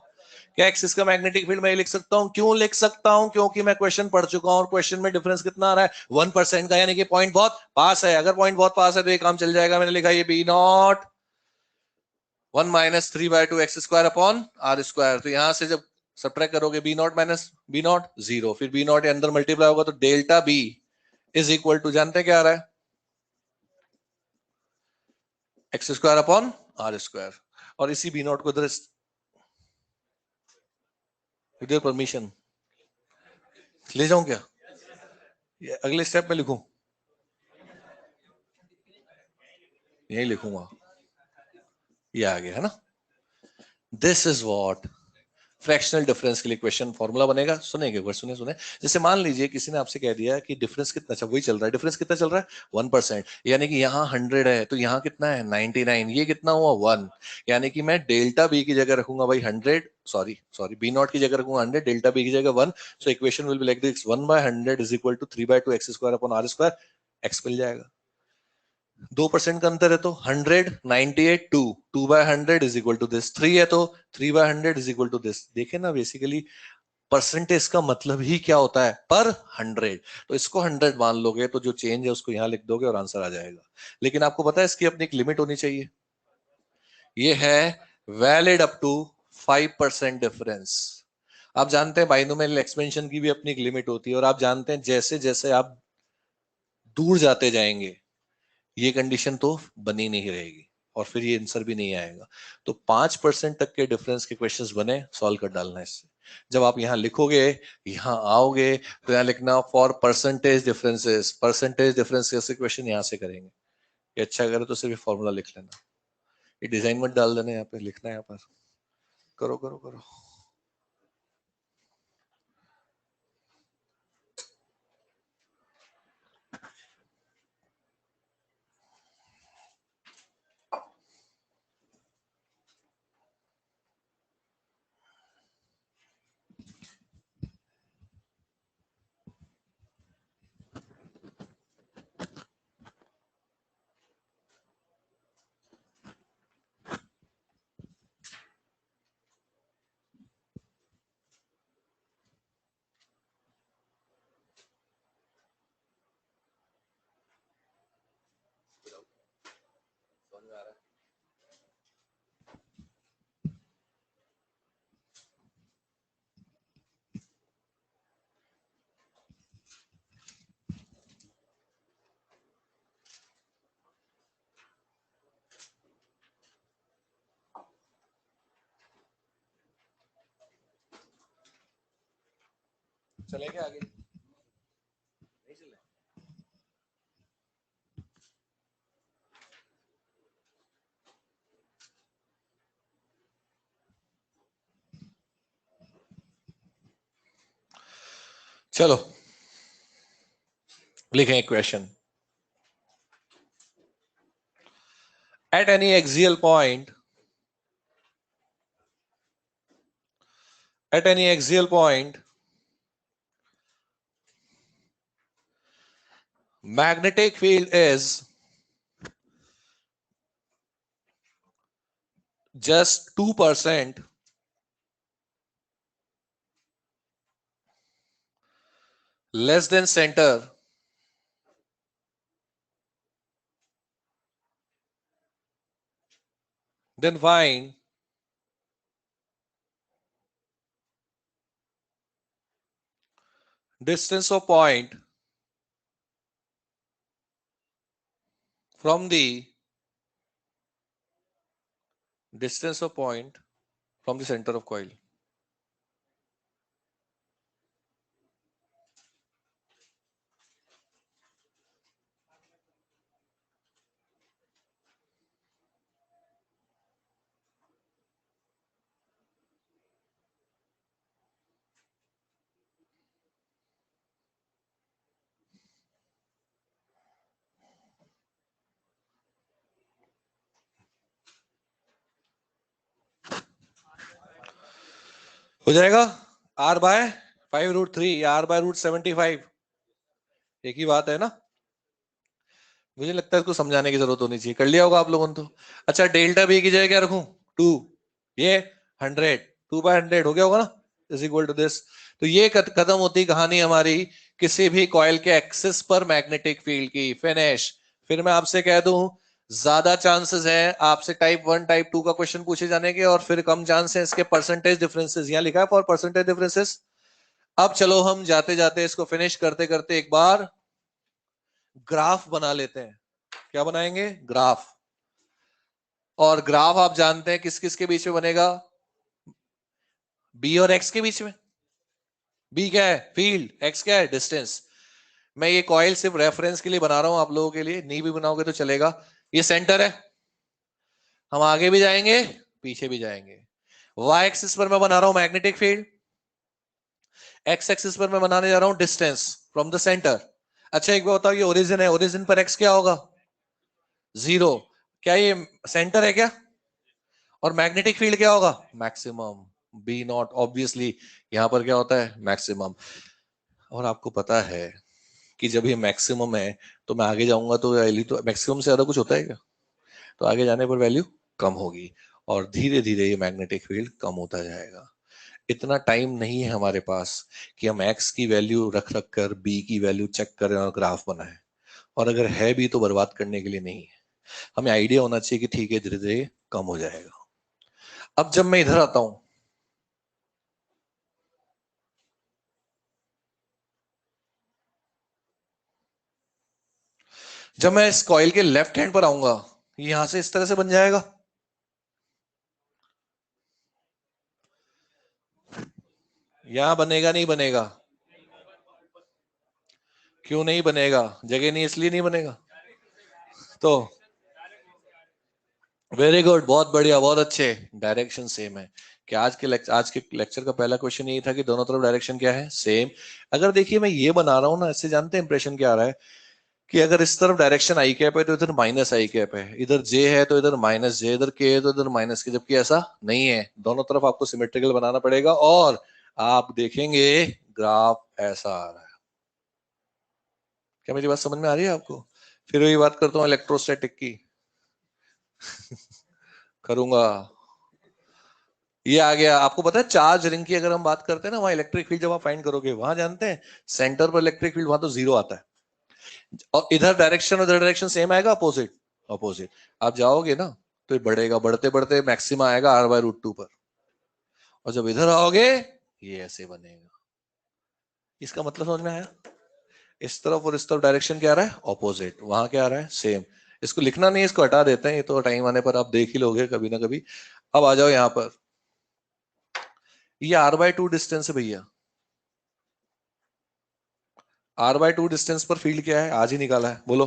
क्या एक्सिस का मैग्नेटिक फील्ड मैं ये लिख सकता हूं? क्यों लिख सकता हूं? क्योंकि मैं क्वेश्चन पढ़ चुका हूं और क्वेश्चन में डिफरेंस कितना आ रहा है? 1% का, यानी कि पॉइंट बहुत पास है। अगर पॉइंट बहुत पास है तो ये काम चल जाएगा। मैंने लिखा ये b0 1 - 3/2 x²/r²। तो यहां से जब सब्ट्रैक्ट करोगे b0 माइनस b0 0, फिर b0 अंदर मल्टीप्लाई होगा तो delta b is equal to, जानते हैं क्या आ रहा है? x²/r²। और इसी b0 को इधर इधर परमिशन ले जाऊं क्या? ये अगले स्टेप में लिखूं? यही लिखूंगा, ये आ गया है ना। This is what fractional difference के लिए क्वेश्चन फॉर्मूला बनेगा। सुनेंगे एक बार, सुने सुने। जैसे मान लीजिए किसी ने आपसे कह दिया कि डिफरेंस कितना, अच्छा वही चल रहा है, डिफरेंस कितना चल रहा है 1%, यानी कि यहाँ 100 है तो यहाँ कितना है 99, ये कितना हुआ 1, यानी कि मैं डेल्टा बी की जगह रखूंगा भाई 100, सॉरी सॉरी बी नॉट की जगह रखूंगा 100, डेल्टा बी की जगह 1, so equation will be like this 1/100 is equal to 3/2 x square upon R square, x मिल जाएगा। 2% का अंतर है तो 100, 98, 2/100 इज इक्वल टू दिस, 3 है तो 3/100 इज इक्वल टू दिस। देखे ना, बेसिकली परसेंटेज का मतलब ही क्या होता है, पर 100। तो इसको 100 मान लोगे तो जो चेंज है उसको यहां लिख दोगे और आंसर आ जाएगा। लेकिन आपको पता है इसकी अपनी एक लिमिट होनी चाहिए, ये है वैलिड अप टू 5% डिफरेंस। आप जानते हैं बाइनोमियल एक्सपेंशन की भी अपनी एक लिमिट होती है, और आप जानते हैं जैसे जैसे आप दूर जाते जाएंगे ये कंडीशन तो बनी नहीं रहेगी और फिर ये आंसर भी नहीं आएगा। तो 5% तक के डिफरेंस के क्वेश्चंस बने, सॉल्व कर डालना है इससे। जब आप यहां लिखोगे, यहां आओगे, तो यहां लिखना for percentage differences, percentage difference कैसे क्वेश्चन यहां से करेंगे। ये अच्छा करे तो सिर्फ फॉर्मूला लिख लेना, ये डिजाइन मत डाल देना, यहाँ पे लिखना है, यहाँ पर करो करो करो। चलेंगे आगे, नहीं चले? चलो लिखें question. At any axial point, at any axial point, magnetic field is just 2% less than center, then find distance of point from the distance of point from the center of coil. हो जाएगा r/5√3 या r/75, एक ही बात है ना। मुझे लगता है इसको समझाने की जरूरत होनी चाहिए, कर लिया होगा आप लोगों ने तो। अच्छा डेल्टा बी की जगह क्या रखूं 2, ये 100, 2/100 हो गया होगा ना, इज इक्वल टू दिस। तो ये खत्म होती कहानी हमारी किसी भी कॉइल के एक्सिस पर मैग्नेटिक फील्ड की। फिनिश। फिर मैं आपसे कह दूं ज्यादा चांसेस है आपसे टाइप 1 टाइप 2 का क्वेश्चन पूछे जाने के, और फिर कम चांस है इसके परसेंटेज डिफरेंसेस। यहां लिखा है फॉर परसेंटेज डिफरेंसेस। अब चलो हम जाते जाते इसको फिनिश करते करते एक बार ग्राफ बना लेते हैं। क्या बनाएंगे, ग्राफ। और ग्राफ आप जानते हैं किस किस के बीच में बनेगा, बी और एक्स के बीच में। बी क्या है फील्ड, एक्स क्या है डिस्टेंस। मैं ये कॉइल सिर्फ रेफरेंस के लिए बना रहा हूं आप लोगों के लिए, नहीं भी बनाओगे तो चलेगा। ये सेंटर है, हम आगे भी जाएंगे पीछे भी जाएंगे। वाई एक्सिस पर मैं बना रहा हूं मैग्नेटिक फील्ड, एक्स एक्सिस पर मैं बनाने जा रहा हूं डिस्टेंस फ्रॉम द सेंटर। अच्छा एक बात बताओ, ये ओरिजिन है, ओरिजिन पर एक्स क्या होगा? 0। क्या ये सेंटर है क्या? और मैग्नेटिक फील्ड क्या होगा? Maximum, B not obviously. यहां पर क्या होता है? मैक्सिमम। और आपको पता है कि जब ये मैक्सिमम है तो मैं आगे जाऊंगा तो वैल्यू तो मैक्सिमम से ज्यादा कुछ होता है क्या? तो आगे जाने पर वैल्यू कम होगी और धीरे धीरे ये मैग्नेटिक फील्ड कम होता जाएगा। इतना टाइम नहीं है हमारे पास कि हम एक्स की वैल्यू रख रख कर बी की वैल्यू चेक करें और ग्राफ बनाएं। और अगर है भी तो बर्बाद करने के लिए नहीं है। हमें आइडिया होना चाहिए कि ठीक है धीरे धीरे कम हो जाएगा। अब जब मैं इधर आता हूं, जब मैं इस कॉइल के लेफ्ट हैंड पर आऊंगा, यहां से इस तरह से बन जाएगा। यहां बनेगा नहीं बनेगा? क्यों नहीं बनेगा? जगह नहीं इसलिए नहीं बनेगा। तो वेरी गुड, बहुत बढ़िया, बहुत अच्छे। डायरेक्शन सेम है। कि आज के लेक्चर का पहला क्वेश्चन यही था कि दोनों तरफ डायरेक्शन क्या है? सेम। अगर देखिए मैं ये बना रहा हूं ना, इससे जानते हैं इंप्रेशन क्या आ रहा है? कि अगर इस तरफ डायरेक्शन आई कैप है तो इधर माइनस आई कैप है, इधर जे है तो इधर माइनस जे, इधर के है तो इधर माइनस के, जबकि ऐसा नहीं है। दोनों तरफ आपको सिमेट्रिकल बनाना पड़ेगा और आप देखेंगे ग्राफ ऐसा आ रहा है। क्या मेरी बात समझ में आ रही है आपको? फिर वही बात करता हूँ इलेक्ट्रोस्टैटिक की। करूंगा। ये आ गया। आपको पता है चार्ज रिंग की अगर हम बात करते हैं ना, वहां इलेक्ट्रिक फील्ड जब आप फाइंड करोगे वहां जानते हैं सेंटर पर इलेक्ट्रिक फील्ड वहां तो 0 आता है। और इधर डायरेक्शन और इधर डायरेक्शन सेम आएगा, अपोजिट। अपोजिट। आप जाओगे ना तो ये बढ़ेगा, बढ़ते बढ़ते मैक्सिमा आएगा R/√2 पर। और जब इधर आओगे ये ऐसे बनेगा। इसका मतलब समझ में आया? इस तरफ और इस तरफ डायरेक्शन क्या आ रहा है? ऑपोजिट। वहां क्या आ रहा है? सेम। इसको लिखना नहीं, इसको हटा देते हैं, ये तो टाइम आने पर आप देख ही लोगे कभी ना कभी। अब आ जाओ यहां पर। ये R/2 डिस्टेंस है भैया। R/2 डिस्टेंस पर फील्ड क्या है? आज ही निकाला है, बोलो।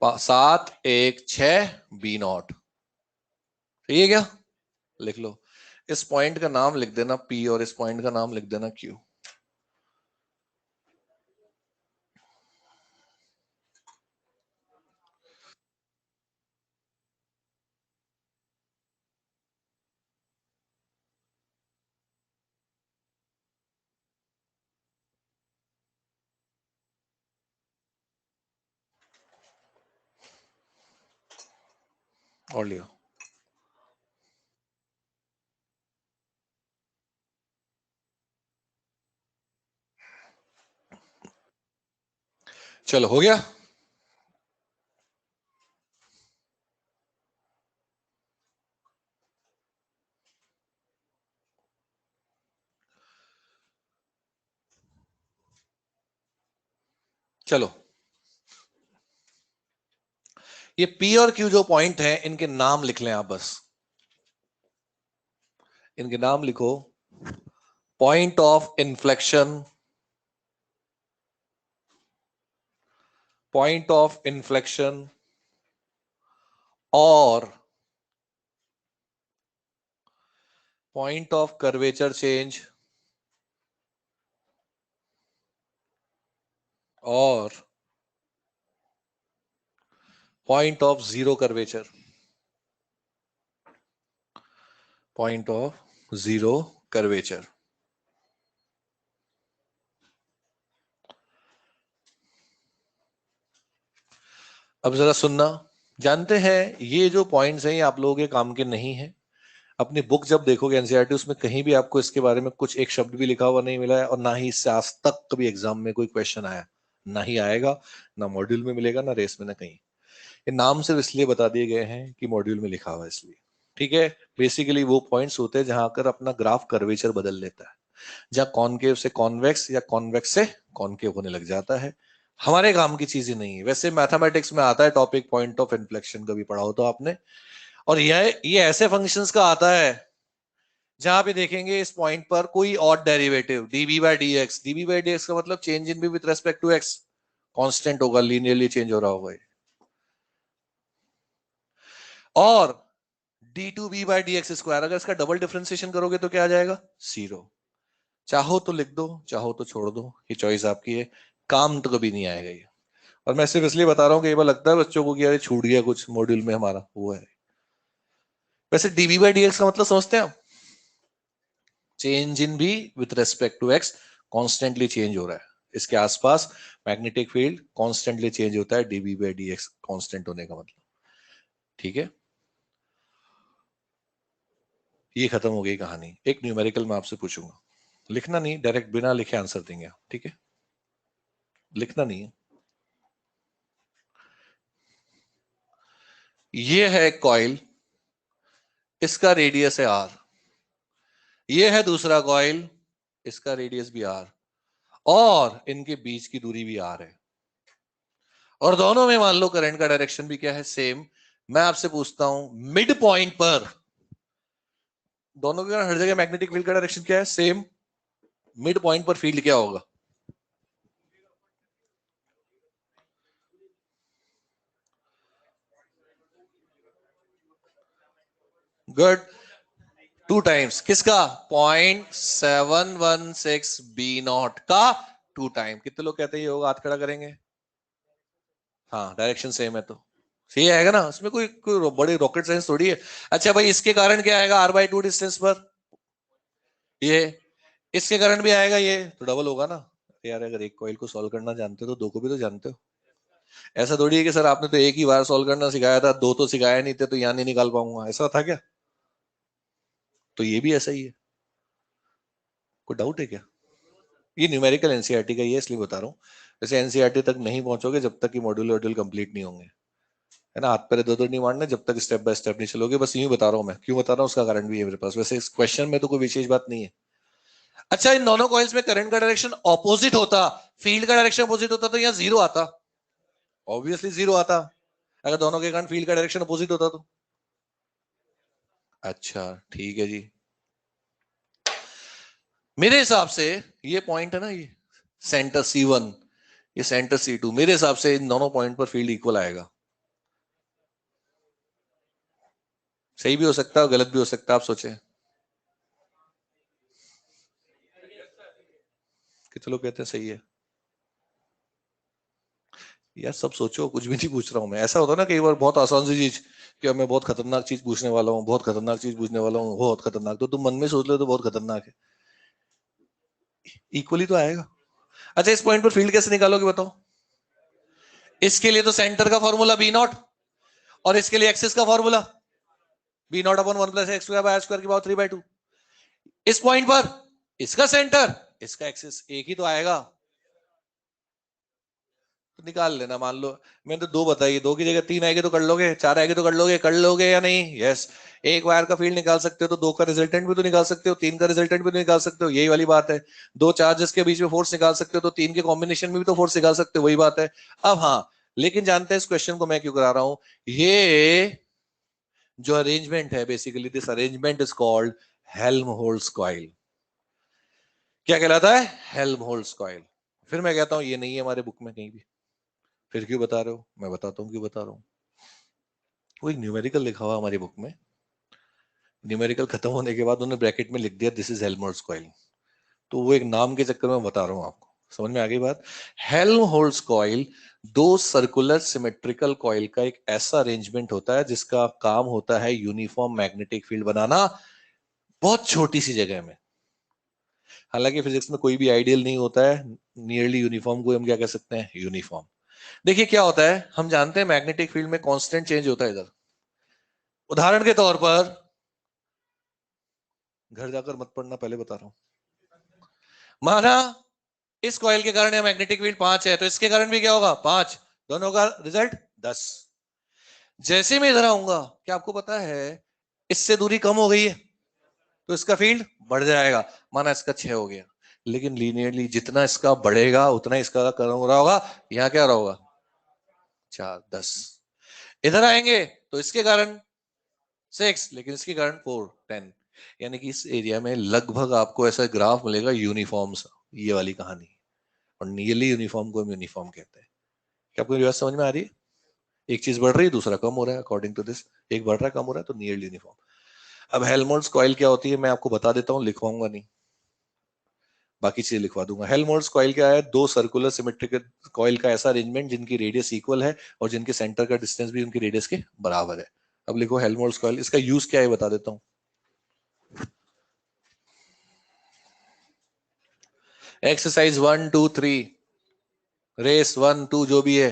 7 1 6 B0। ठीक है क्या? लिख लो। इस पॉइंट का नाम लिख देना P और इस पॉइंट का नाम लिख देना Q। और लियो। चलो हो गया। चलो ये P और Q जो पॉइंट है इनके नाम लिख लें आप बस। इनके नाम लिखो। Point of inflection, point of inflection और पॉइंट ऑफ कर्वेचर चेंज और point of zero curvature. Point of zero curvature. अब जरा सुनना। जानते हैं ये जो पॉइंट्स हैं ये आप लोगों के काम के नहीं है। अपनी बुक जब देखोगे एनसीईआरटी, उसमें कहीं भी आपको इसके बारे में कुछ एक शब्द भी लिखा हुआ नहीं मिला है और ना ही इससे आज तक कभी एग्जाम में कोई क्वेश्चन आया। ना ही आएगा, ना मॉड्यूल में मिलेगा, ना रेस में, ना कहीं। ये नाम सिर्फ इसलिए बता दिए गए हैं कि मॉड्यूल में लिखा हुआ है इसलिए। ठीक है। बेसिकली वो पॉइंट्स होते हैं जहां कर अपना ग्राफ कर्वेचर बदल लेता है, जहां कॉनकेव से कॉन्वेक्स या कॉन्वेक्स से कॉनकेव होने लग जाता है। हमारे काम की चीजें नहीं है। वैसे मैथमेटिक्स में आता है टॉपिक पॉइंट ऑफ इन्फ्लेक्शन, कभी पढ़ा हो तो आपने। और ये ऐसे फंक्शंस का आता है जहां पे देखेंगे इस पॉइंट पर कोई और डेरिवेटिव dv/dx। dv/dx का मतलब change in B with respect to X. Constant होगा, लीनियरली चेंज हो रहा होगा। और d2b/dx², अगर इसका डबल डिफरेंशिएशन करोगे तो क्या आ जाएगा? 0। चाहो तो लिख दो, चाहो तो छोड़ दो, ये चॉइस आपकी है। काम तो कभी नहीं आएगा ये। और मैं सिर्फ इसलिए बता रहा हूँ कि एक बार लगता है बच्चों को कि यार छूट गया कुछ मॉड्यूल में हमारा, वो है। वैसे db/dx का मतलब समझते हैं आप? Change in B with respect to X, constantly change हो रहा है इसके आसपास, मैग्नेटिक फील्ड कॉन्स्टेंटली चेंज होता है, db/dx कॉन्स्टेंट होने का मतलब। ठीक है, ये खत्म हो गई कहानी। एक न्यूमेरिकल मैं आपसे पूछूंगा, लिखना नहीं, डायरेक्ट बिना लिखे आंसर देंगे आप, ठीक है? लिखना नहीं है। ये है कॉइल, इसका रेडियस है आर। ये है दूसरा कॉइल, इसका रेडियस भी आर, और इनके बीच की दूरी भी आर है। और दोनों में मान लो करंट का डायरेक्शन भी क्या है? सेम। मैं आपसे पूछता हूं, मिड पॉइंट पर दोनों के हर जगह मैग्नेटिक फील्ड का डायरेक्शन क्या है? सेम। मिड पॉइंट पर फील्ड क्या होगा? गुड। 2 टाइम्स किसका? 0.716 B0 का 2 टाइम। कितने लोग कहते हैं ये होगा? हाथ खड़ा करेंगे। हाँ, डायरेक्शन सेम है तो सही आएगा ना, उसमें कोई बड़ी रॉकेट साइंस थोड़ी है। अच्छा भाई, इसके कारण क्या आएगा r/2 डिस्टेंस पर? ये इसके कारण भी आएगा, ये तो डबल होगा ना यार। अगर एक कॉइल को सॉल्व करना जानते हो तो दो को भी तो जानते हो। ऐसा थोड़ी है कि सर आपने तो एक ही बार सॉल्व करना सिखाया था, दो तो सिखाया नहीं थे, तो यहाँ नहीं निकाल पाऊंगा, ऐसा था क्या? तो ये भी ऐसा ही है। कोई डाउट है क्या? ये न्यूमेरिकल एनसीईआरटी का ही है, इसलिए बता रहा हूँ। जैसे एनसीईआरटी तक नहीं पहुंचोगे जब तक कि मॉड्यूल वॉड्यूल कंप्लीट नहीं होंगे, है ना? हाथ पैर दो दो नहीं मारने जब तक स्टेप बाय स्टेप नहीं चलोगे। बस यूं ही बता रहा हूँ मैं, क्यों बता रहा हूँ उसका कारण भी है मेरे पास। वैसे इस क्वेश्चन में तो कोई विशेष बात नहीं है। अच्छा, इन दोनों कॉइल्स में करंट का डायरेक्शन ऑपोजिट होता, फील्ड का डायरेक्शन ऑपोजिट होता, तो यहाँ जीरो आता। ऑब्वियसली जीरो आता, अगर दोनों के कारण फील्ड का डायरेक्शन ऑपोजिट होता तो। अच्छा ठीक है जी। मेरे हिसाब से ये पॉइंट है ना, ये सेंटर C1, ये सेंटर C2, मेरे हिसाब से इन दोनों पॉइंट पर फील्ड इक्वल आएगा। सही भी हो सकता है और गलत भी हो सकता है, आप सोचें। कितने लोग कहते हैं सही है? यार सब सोचो, कुछ भी नहीं पूछ रहा हूं मैं। ऐसा होता है ना कई बार, बहुत आसान सी चीज कि मैं बहुत खतरनाक चीज पूछने वाला हूँ, बहुत खतरनाक चीज पूछने वाला हूँ, बहुत खतरनाक, तो तुम मन में सोच लो तो बहुत खतरनाक है, इक्वली तो आएगा। अच्छा, इस पॉइंट पर फील्ड कैसे निकालोगे बताओ? इसके लिए तो सेंटर का फॉर्मूला B0, और इसके लिए एक्सिस का फॉर्मूला B0/1 + x² की पावर 3/2। इस पॉइंट पर इसका सेंटर, इसका एक्सिस एक ही तो आएगा, तो निकाल लेना। मान लो मैंने तो दो बताई, दो की जगह तीन आएगी तो कर लोगे, चार आएगी तो कर लोगे या नहीं? यस। एक वायर का फील्ड निकाल सकते हो तो दो का रिजल्टेंट भी तो निकाल सकते हो, तीन का रिजल्टेंट भी तो निकाल सकते हो, यही वाली बात है। दो चार्जेस के बीच में फोर्स निकाल सकते हो तो तीन के कॉम्बिनेशन में भी तो फोर्स निकाल सकते हो, वही बात है। अब हाँ, लेकिन जानते हैं इस क्वेश्चन को मैं क्यों करा रहा हूं? ये जो अरेंजमेंट है, basically this arrangement is called Helmholtz coil. क्या कहलाता है? Helmholtz coil. फिर मैं कहता हूं ये नहीं है हमारे बुक में कहीं भी। फिर क्यों बता रहे हो? मैं बताता हूँ क्यों बता रहा हूँ। वो एक न्यूमेरिकल लिखा हुआ हमारी बुक में, न्यूमेरिकल खत्म होने के बाद उन्होंने ब्रैकेट में लिख दिया दिस इज हेल्महोल्ट्ज कॉइल। तो वो एक नाम के चक्कर में बता रहा हूँ आपको, समझ में आ गई बात? हेल्महोल्ट्ज कॉइल दो सर्कुलर सिमेट्रिकल कॉइल का एक ऐसा अरेंजमेंट होता है जिसका काम होता है यूनिफॉर्म मैग्नेटिक फील्ड बनाना, बहुत छोटी सी जगह में। हालांकि फिजिक्स में कोई भी आइडियल नहीं होता है, नियरली यूनिफॉर्म को हम क्या कह सकते हैं? यूनिफॉर्म। देखिए क्या होता है, हम जानते हैं मैग्नेटिक फील्ड में कांस्टेंट चेंज होता है इधर। उदाहरण के तौर पर, घर जाकर मत पढ़ना, पहले बता रहा हूं। माना इस कॉइल के कारण मैग्नेटिक फील्ड 5 है, तो इसके कारण भी क्या होगा? 5। दोनों का रिजल्ट 10। जैसे मैं इधर आऊंगा, क्या आपको पता है इससे दूरी कम हो गई है तो इसका फील्ड बढ़ जाएगा। माना इसका 6 हो गया, लेकिन लीनियरली जितना इसका बढ़ेगा उतना इसका कम हो रहा होगा। यहाँ क्या रहा होगा? 4, 10। इधर आएंगे तो इसके कारण 6, लेकिन इसके कारण 4, 10। यानी कि इस एरिया में लगभग आपको ऐसा ग्राफ मिलेगा यूनिफॉर्म सा, ये वाली कहानी। और नियरली यूनिफॉर्म को हम यूनिफॉर्म कहते हैं। क्या आपको ये बात समझ में आ रही है? एक चीज बढ़ रही है दूसरा कम हो रहा है, अकॉर्डिंग टू दिस एक बढ़ रहा है कम हो रहा है तो नियरली यूनिफॉर्म। अब हेल्महोल्ट्ज कॉइल क्या होती है मैं आपको बता देता हूं, लिखवाऊंगा नहीं, बाकी चीजें लिखवा दूंगा। हेल्महोल्ट्ज कॉइल क्या है, दो सर्कुलर सिमेट्रिक कॉइल का ऐसा अरेंजमेंट जिनकी रेडियस इक्वल है और जिनके सेंटर का डिस्टेंस भी उनकी रेडियस के बराबर है। अब लिखो हेल्महोल्ट्ज कॉइल, इसका यूज क्या है बता देता हूँ। एक्सरसाइज 1 2 3, रेस 1 2 जो भी है,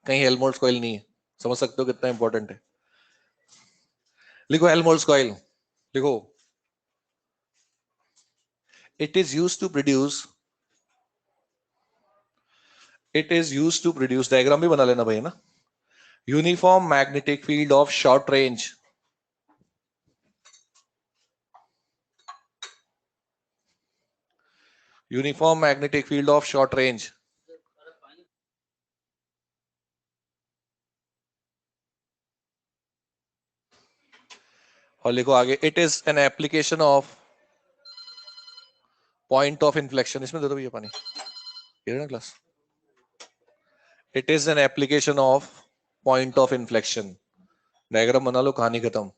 कहीं हेल्महोल्ट्ज कॉइल नहीं है। समझ सकते हो कितना इंपॉर्टेंट है। लिखो हेल्महोल्ट्ज कॉइल, लिखो it is use to produce, it is use to produce, diagram भी बना लेना भाई ना, uniform magnetic field of short range, uniform magnetic field of short range. और लिखो आगे, it is an application of point of inflection, इसमें दे दो भैया पानी, ये ना class. It is an application of point of inflection, diagram बना लो, कहानी खत्म।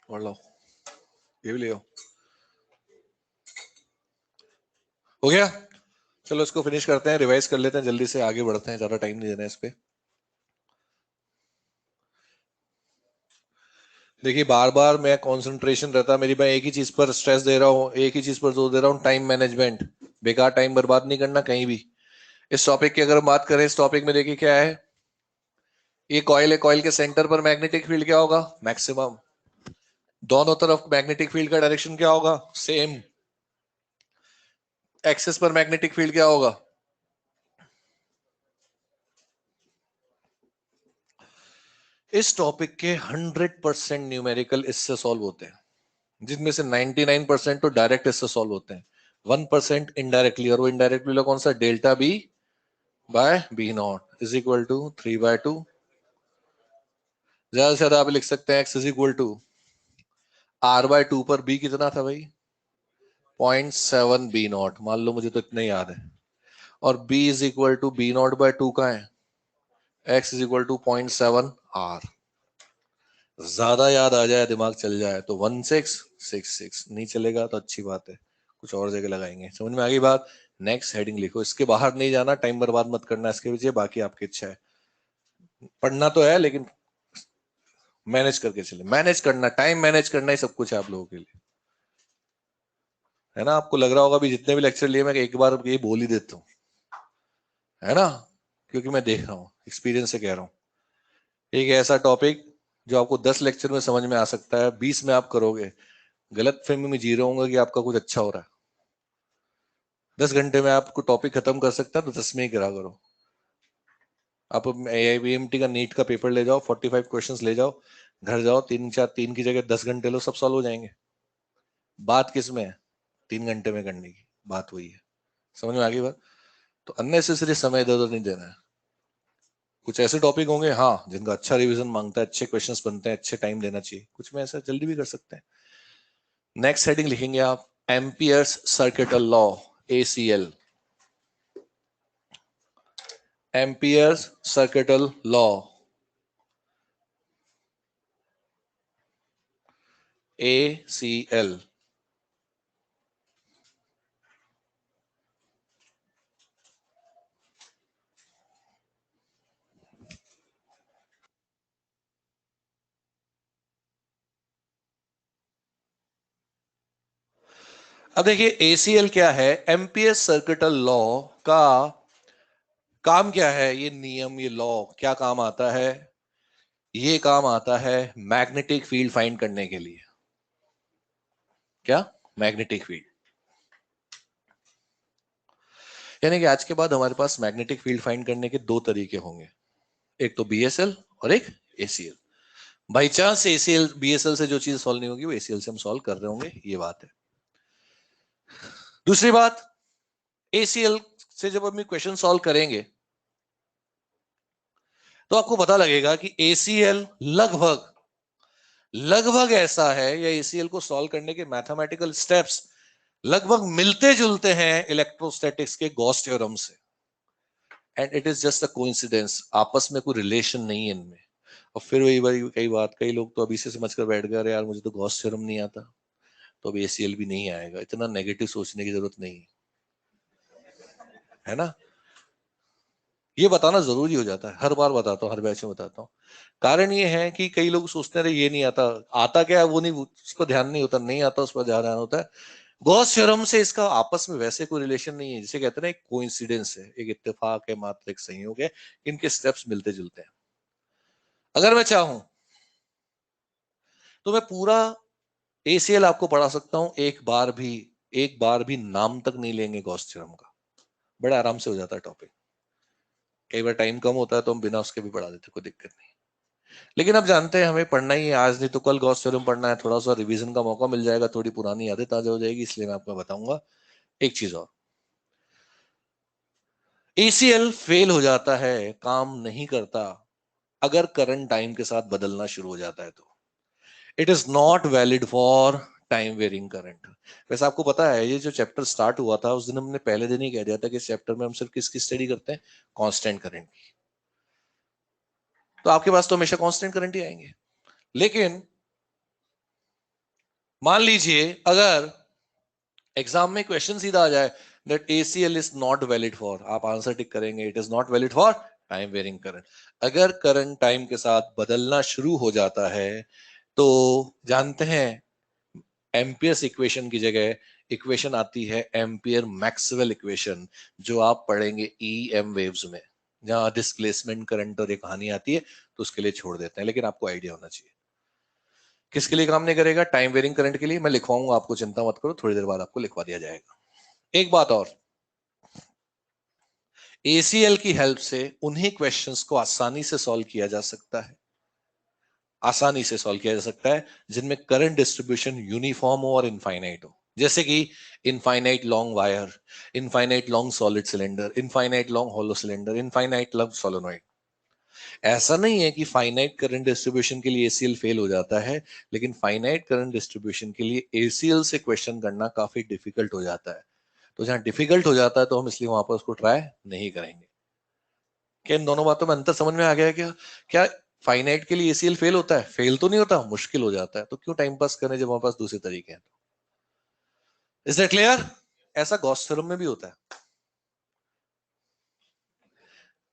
और लो, ये भी ले आओ, हो गया। चलो इसको फिनिश करते हैं, रिवाइज कर लेते हैं, जल्दी से आगे बढ़ते हैं, ज्यादा टाइम नहीं देना है इस पे। देखिए बार बार मैं कंसंट्रेशन रहता मेरी, मैं एक ही चीज पर स्ट्रेस दे रहा हूँ, एक ही चीज पर जोर दे रहा हूँ, टाइम मैनेजमेंट, बेकार टाइम बर्बाद नहीं करना कहीं भी। इस टॉपिक की अगर हम बात करें, इस टॉपिक में देखिए क्या है, ये कॉइल है, कॉइल के सेंटर पर मैग्नेटिक फील्ड क्या होगा, मैक्सिमम। दोनों तरफ मैग्नेटिक फील्ड का डायरेक्शन क्या होगा, सेम। एक्सिस पर मैग्नेटिक फील्ड क्या होगा। इस टॉपिक के 100% न्यूमेरिकल इससे सॉल्व होते हैं, जिनमें से 99% तो डायरेक्ट इससे सॉल्व होते हैं, 1% इनडायरेक्टली, और वो इनडायरेक्टली कौन सा, delta B by B not is equal to 3/2। ज्यादा से ज्यादा आप लिख सकते हैं x is equal to R/2 पर बी कितना था भाई, 0.7 बी नॉट, मान लो मुझे तो इतना ही याद है, और B is equal to B0/2 का है, X is equal to 0.7 R। ज्यादा याद आ जाए, दिमाग चल जाए तो 1666, नहीं चलेगा तो अच्छी बात है, कुछ और जगह लगाएंगे। समझ में आ गई बात। नेक्स्ट हेडिंग लिखो, इसके बाहर नहीं जाना, टाइम बर्बाद मत करना इसके पीछे, बाकी आपकी इच्छा है, पढ़ना तो है लेकिन मैनेज करके चले, मैनेज करना, टाइम मैनेज करना ही सब कुछ है आप लोगों के लिए, है ना। आपको लग रहा होगा भी जितने भी लेक्चर लिए मैं एक बार ये बोल ही देता हूँ, है ना, क्योंकि मैं देख रहा हूँ, एक्सपीरियंस से कह रहा हूँ। एक ऐसा टॉपिक जो आपको 10 लेक्चर में समझ में आ सकता है, 20 में आप करोगे, गलत फहमी में जी रहे होंगे कि आपका कुछ अच्छा हो रहा है। 10 घंटे में आपको टॉपिक खत्म कर सकता है तो 10 में ही करा करो। आप AIBMT का नीट का पेपर ले जाओ, 45 क्वेश्चंस ले जाओ, घर जाओ, 3 की जगह 10 घंटे लो, सब सॉल्व हो जाएंगे। बात किस में है, 3 घंटे में करने की बात वही है। समझ में आ गई बात। तो अननेसेसरी समय इधर उधर नहीं देना है। कुछ ऐसे टॉपिक होंगे हाँ जिनका अच्छा रिवीजन मांगता है, अच्छे क्वेश्चंस बनते हैं, अच्छे टाइम देना चाहिए, कुछ में ऐसा जल्दी भी कर सकते हैं। नेक्स्ट हेडिंग लिखेंगे आप, amperes circuital law, ACL, amperes circuital law, ACL। अब देखिए ACL क्या है, एम्पियर्स सर्किटल लॉ का काम क्या है, ये नियम, ये लॉ क्या काम आता है, ये काम आता है मैग्नेटिक फील्ड फाइंड करने के लिए। क्या, मैग्नेटिक फील्ड, यानी कि आज के बाद हमारे पास मैग्नेटिक फील्ड फाइंड करने के दो तरीके होंगे, एक तो BSL और एक ACL। By chance ACL BSL से जो चीज सॉल्व नहीं होगी वो ACL से हम सॉल्व कर रहे होंगे, ये बात है। दूसरी बात, ACL से जब हम क्वेश्चन सॉल्व करेंगे तो आपको पता लगेगा कि ACL लगभग लगभग ऐसा है, या ACL को सॉल्व करने के मैथमेटिकल स्टेप्स लगभग मिलते जुलते हैं इलेक्ट्रोस्टैटिक्स के गॉस थ्योरम से, and it is just a coincidence, आपस में कोई रिलेशन नहीं है इनमें। और फिर वही वही कई बात, कई लोग तो अभी से समझ कर बैठ गए अरे यार मुझे तो गॉस थ्योरम नहीं आता, तो अब एसीएल भी नहीं आएगा। इतना नेगेटिव सोचने की जरूरत नहीं है ना। ये बताना जरूरी हो जाता है, हर बार बताता हूँ, हर बैच में बताता हूँ। कारण ये है कि कई लोग सोचते हैं ये नहीं आता, आता क्या है वो नहीं, उस पर ध्यान नहीं होता, नहीं आता उस पर ध्यान होता है। गॉस थ्योरम से इसका आपस में वैसे कोई रिलेशन नहीं है, जिसे कहते हैं ना एक कोइंसिडेंस है, एक इत्तेफाक है, मात्र एक संयोग है, इनके स्टेप्स मिलते जुलते हैं। अगर मैं चाहूं तो मैं पूरा एसीएल आपको पढ़ा सकता हूं, एक बार भी नाम तक नहीं लेंगे गॉस थ्योरम का, बड़ा आराम से हो जाता है टॉपिक। कई बार टाइम कम होता है तो हम बिना उसके भी पढ़ा देते, कोई दिक्कत नहीं। लेकिन अब जानते हैं हमें पढ़ना ही है, आज नहीं तो कल गॉस थ्योरम पढ़ना है, थोड़ा सा रिवीजन का मौका मिल जाएगा, थोड़ी पुरानी यादें ताजा हो जाएगी, इसलिए मैं आपको बताऊंगा एक चीज और। एसीएल फेल हो जाता है, काम नहीं करता, अगर करंट टाइम के साथ बदलना शुरू हो जाता है तो। It is not valid for time varying current. वैसे आपको पता है ये जो चैप्टर स्टार्ट हुआ था उस दिन हमने पहले दिन ही कह दिया था कि इस चैप्टर में हम सिर्फ किसकी स्टडी करते हैं, कांस्टेंट करंट की। तो आपके पास तो हमेशा कांस्टेंट करंट ही आएंगे। लेकिन मान लीजिए अगर एग्जाम में क्वेश्चन सीधा आ जाए that ACL is not valid for, आप आंसर टिक करेंगे it is not valid for time varying current. अगर करंट टाइम के साथ बदलना शुरू हो जाता है तो जानते हैं एम्पियर्स इक्वेशन की जगह इक्वेशन आती है एम्पियर मैक्सवेल इक्वेशन, जो आप पढ़ेंगे ईएम वेव्स में, जहां डिस्प्लेसमेंट करंट और एक कहानी आती है, तो उसके लिए छोड़ देते हैं, लेकिन आपको आइडिया होना चाहिए किसके लिए काम नहीं करेगा, टाइम वेरिंग करंट के लिए। मैं लिखवाऊंगा आपको, चिंता मत करो, थोड़ी देर बाद आपको लिखवा दिया जाएगा। एक बात और, एसीएल की हेल्प से उन्हीं क्वेश्चंस को आसानी से सॉल्व किया जा सकता है, आसानी से सॉल्व किया जा सकता है जिनमें करंट डिस्ट्रीब्यूशन यूनिफॉर्म हो और इनफाइनाइट हो, जैसे कि infinite long wire, infinite long solid cylinder, infinite long hollow cylinder, infinite long solenoid. ऐसा नहीं है कि फाइनाइट करंट डिस्ट्रीब्यूशन के लिए एसीएल फेल हो जाता है, लेकिन फाइनाइट करंट डिस्ट्रीब्यूशन के लिए एसीएल से क्वेश्चन करना काफी डिफिकल्ट हो जाता है। तो जहां डिफिकल्ट हो जाता है तो हम इसलिए वहां पर उसको ट्राई नहीं करेंगे। क्या इन दोनों बातों में अंतर समझ में आ गया क्या? क्या फाइनाइट के लिए एसीएल फेल होता है? फेल तो नहीं होता, मुश्किल हो जाता है, तो क्यों टाइम पास करें जब हमारे पास दूसरे तरीके हैं। Is that clear? ऐसा गॉस थ्योरम में भी होता है।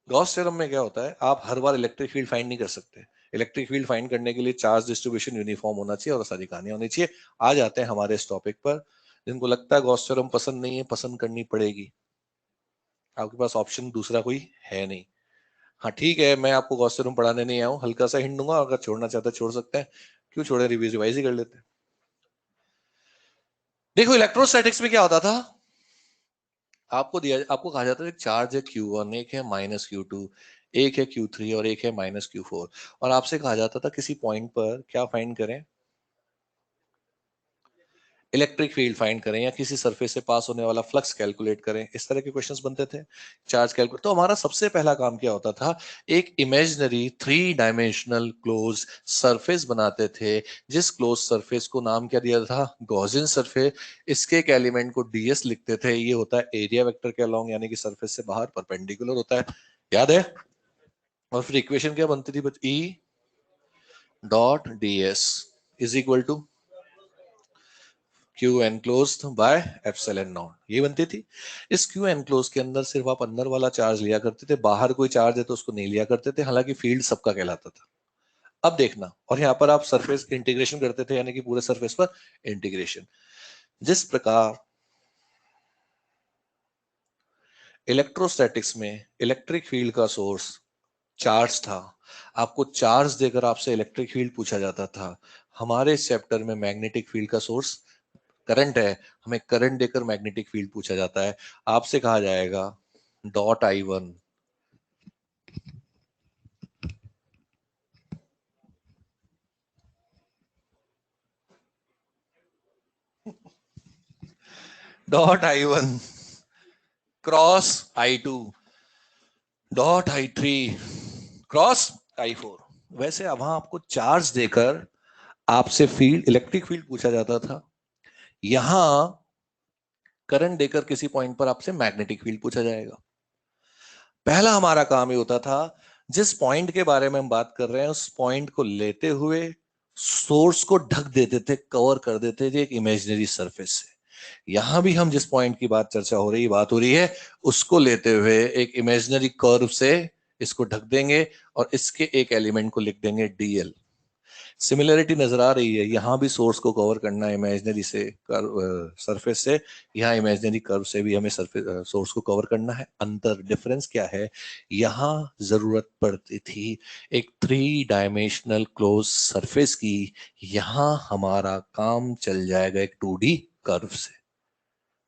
गॉस थ्योरम में क्या होता है, आप हर बार इलेक्ट्रिक फील्ड फाइंड नहीं कर सकते। इलेक्ट्रिक फील्ड फाइंड करने के लिए चार्ज डिस्ट्रीब्यूशन यूनिफॉर्म होना चाहिए और सारी कहानियां होनी चाहिए। आ जाते हैं हमारे इस टॉपिक पर। जिनको लगता है गॉस थ्योरम पसंद नहीं है, पसंद करनी पड़ेगी, आपके पास ऑप्शन दूसरा कोई है नहीं। हाँ ठीक है, मैं आपको गॉस थ्योरम पढ़ाने नहीं आया हूँ, हल्का सा हिंट दूंगा, अगर छोड़ना चाहते हैं छोड़ सकते हैं। क्यों छोड़े, रिवाइज ही कर लेते हैं। देखो इलेक्ट्रोस्टैटिक्स में क्या होता था, आपको कहा जाता है एक चार्ज है Q1, एक है -Q2, एक है Q3 और एक है -Q4, और आपसे कहा जाता था किसी पॉइंट पर क्या फाइंड करें, इलेक्ट्रिक फील्ड फाइंड करें या किसी सरफेस से पास होने वाला फ्लक्स कैलकुलेट करें। इस तरह के क्वेश्चंस बनते थे, चार्ज कैलकुलेट। तो हमारा सबसे पहला काम क्या होता था, एक इमेजिनरी 3 डायमेंशनल क्लोज सरफेस बनाते थे, जिस क्लोज सरफेस को नाम क्या दिया था, गॉसियन सरफेस। इसके एक एलिमेंट को डीएस लिखते थे, ये होता है एरिया वेक्टर के अलोंग, यानी कि सरफेस से बाहर परपेंडिकुलर होता है, याद है। और फिर इक्वेशन क्या बनती थी, E dot D S is equal to Q enclosed by epsilon not, ये बनती थी। इस क्यू एनक्लोज के अंदर सिर्फ आप अंदर वाला चार्ज लिया करते थे, बाहर कोई चार्ज है तो उसको नहीं लिया करते थे, हालांकि फील्ड सबका कहलाता था। अब देखना, और यहाँ पर आप सरफेस इंटीग्रेशन करते थे, यानी कि पूरे सरफेस पर इंटीग्रेशन। जिस प्रकार इलेक्ट्रोस्टैटिक्स में इलेक्ट्रिक फील्ड का सोर्स चार्ज था, आपको चार्ज देकर आपसे इलेक्ट्रिक फील्ड पूछा जाता था, हमारे इस चैप्टर में मैग्नेटिक फील्ड का सोर्स करंट है, हमें करंट देकर मैग्नेटिक फील्ड पूछा जाता है। आपसे कहा जाएगा dot I1 dot I1 cross I2 dot I3 cross I4। वैसे अब वहां आपको चार्ज देकर आपसे फील्ड, इलेक्ट्रिक फील्ड पूछा जाता था, यहां करंट देकर किसी पॉइंट पर आपसे मैग्नेटिक फील्ड पूछा जाएगा। पहला हमारा काम ये होता था, जिस पॉइंट के बारे में हम बात कर रहे हैं उस पॉइंट को लेते हुए सोर्स को ढक देते थे, कवर कर देते थे एक इमेजिनरी सरफेस से। यहां भी हम जिस पॉइंट की बात हो रही है उसको लेते हुए एक इमेजिनरी कर्व से इसको ढक देंगे और इसके एक एलिमेंट को लिख देंगे डीएल। सिमिलरिटी नजर आ रही है, यहां भी सोर्स को कवर करना है इमेजिनरी से कर्व सरफेस से, यहाँ इमेजिनरी कर्व से भी हमें सरफेस सोर्स को कवर करना है। अंतर डिफरेंस क्या है, यहां जरूरत पड़ती थी एक 3 डायमेंशनल क्लोज सरफेस की, यहां हमारा काम चल जाएगा एक 2D कर्व से।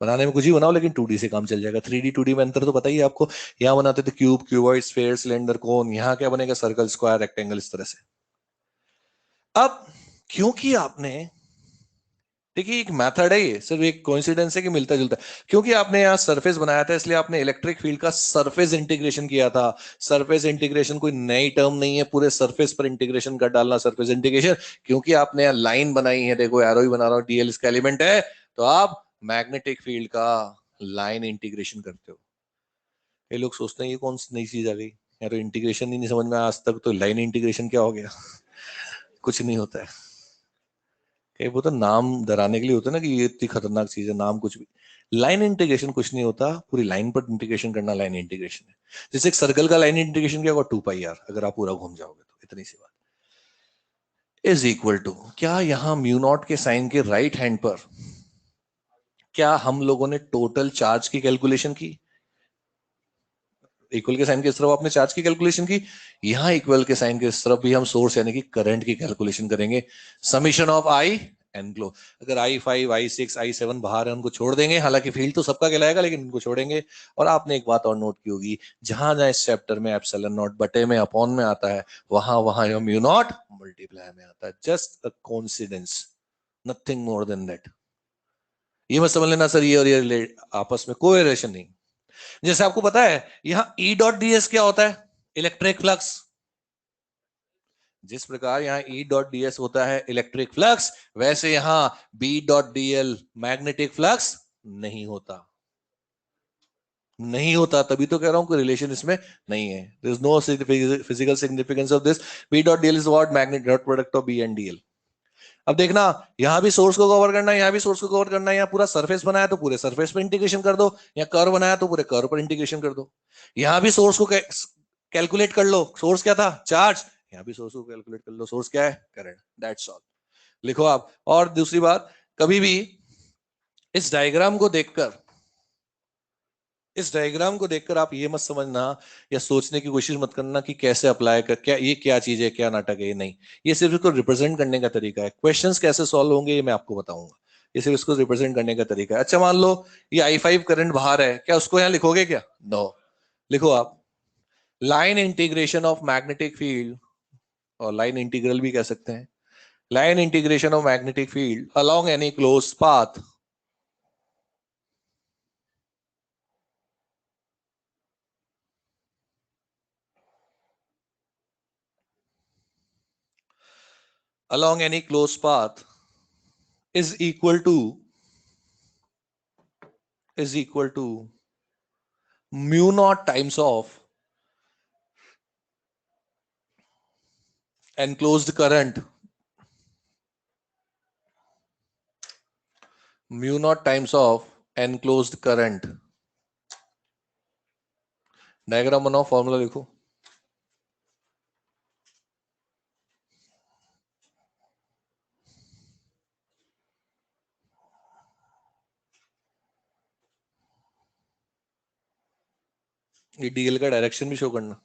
बनाने में कुछ ही बनाओ लेकिन 2D से काम चल जाएगा। 3D 2D में अंतर तो पता ही है आपको, यहाँ बनाते थे क्यूब, क्यूबॉइड, स्फीयर, सिलेंडर, कोन, यहाँ क्या बनेगा सर्कल, स्क्वायर, रेक्टेंगल, इस तरह से। अब क्योंकि आपने, देखिए एक मेथड है, ये सिर्फ एक कोइंसिडेंस है कि मिलता जुलता है, क्योंकि आपने यहाँ सरफेस बनाया था इसलिए आपने इलेक्ट्रिक फील्ड का सरफेस इंटीग्रेशन किया था। सरफेस इंटीग्रेशन कोई नई टर्म नहीं है, पूरे सरफेस पर इंटीग्रेशन कर डालना सरफेस इंटीग्रेशन। क्योंकि आपने यहाँ लाइन बनाई है, देखो एरो ही बना रहा हूं, डीएल इसका एलिमेंट है, तो आप मैग्नेटिक फील्ड का लाइन इंटीग्रेशन करते हो। ये लोग सोचते हैं ये कौन सी नई चीज आ गई, या तो इंटीग्रेशन ही नहीं समझ में आया आज तक, तो लाइन इंटीग्रेशन क्या हो गया। कुछ नहीं होता है, कई वो तो नाम डराने के लिए होता है ना कि ये इतनी खतरनाक चीज है, नाम कुछ भी। लाइन इंटीग्रेशन कुछ नहीं होता, पूरी लाइन पर इंटीग्रेशन करना लाइन इंटीग्रेशन है। जैसे एक सर्कल का लाइन इंटीग्रेशन क्या होगा, 2 पाई आर, अगर आप पूरा घूम जाओगे तो इतनी सी बात। इज इक्वल टू, क्या यहां म्यू नॉट के साइन के राइट हैंड पर क्या हम लोगों ने टोटल चार्ज की कैलकुलेशन की, इक्वल के साइन के इस तरफ आपने चार्ज की कैलकुलेशन की, यहां इक्वल के साइन के इस तरफ भी हम सोर्स यानी कि करंट की कैलकुलेशन करेंगे। Summation of I and glow. अगर I5, I6, I7 बाहर है उनको छोड़ देंगे, हालांकि फील्ड तो सबका कहलाएगा लेकिन उनको छोड़ेंगे। और आपने एक बात और नोट की होगी, जहां जहां इस चैप्टर में एप्सिलॉन नॉट बटे में अपॉन में आता है, वहां वहां यह म्यू नॉट मल्टीप्लाई में आता है। Just a coincidence, nothing more than that. ये मत समझ लेना सर ये और ये आपस में कोई रिलेशन नहीं। जैसे आपको पता है यहां ई डॉट डीएस क्या होता है, इलेक्ट्रिक फ्लक्स। जिस प्रकार यहां ई डॉट डीएस होता है इलेक्ट्रिक फ्लक्स, वैसे यहां B dot DL magnetic flux नहीं होता। नहीं होता, तभी तो कह रहा हूं कोई रिलेशन इसमें नहीं है। There is no physical significance of this. B dot DL is what, magnet dot product of B and DL. अब देखना, यहां भी सोर्स को कवर करना है, यहां भी सोर्स को कवर करना है। यहां पूरा सरफेस बनाया तो पूरे सरफेस पर इंटीग्रेशन कर दो, यहां कर्व बनाया तो पूरे कर्व पर इंटीग्रेशन कर दो। यहां भी सोर्स को कैलकुलेट कर लो, सोर्स क्या था, चार्ज। यहां भी सोर्स को कैलकुलेट कर लो, सोर्स क्या है, करंट। That's all. लिखो आप। और दूसरी बात, कभी भी इस डायग्राम को देखकर, इस डायग्राम को देखकर आप ये मत समझना या सोचने की कोशिश मत करना कि कैसे अप्लाई कर, क्या ये क्या चीज है, क्या नाटक है, ये नहीं। ये सिर्फ इसको रिप्रेजेंट करने का तरीका है। क्वेश्चंस कैसे सॉल्व होंगे ये मैं आपको बताऊंगा, ये सिर्फ इसको रिप्रेजेंट करने का तरीका है। अच्छा मान लो ये I5 करंट बाहर है, क्या उसको यहां लिखोगे क्या, नो। लिखो आप, line integration of magnetic field, और लाइन इंटीग्रल भी कह सकते हैं, line integration of magnetic field along any close path along any closed path is equal to, is equal to mu naught times of enclosed current, mu naught times of enclosed current। Diagram बनाओ, formula लिखो। ये DL का direction भी show करना।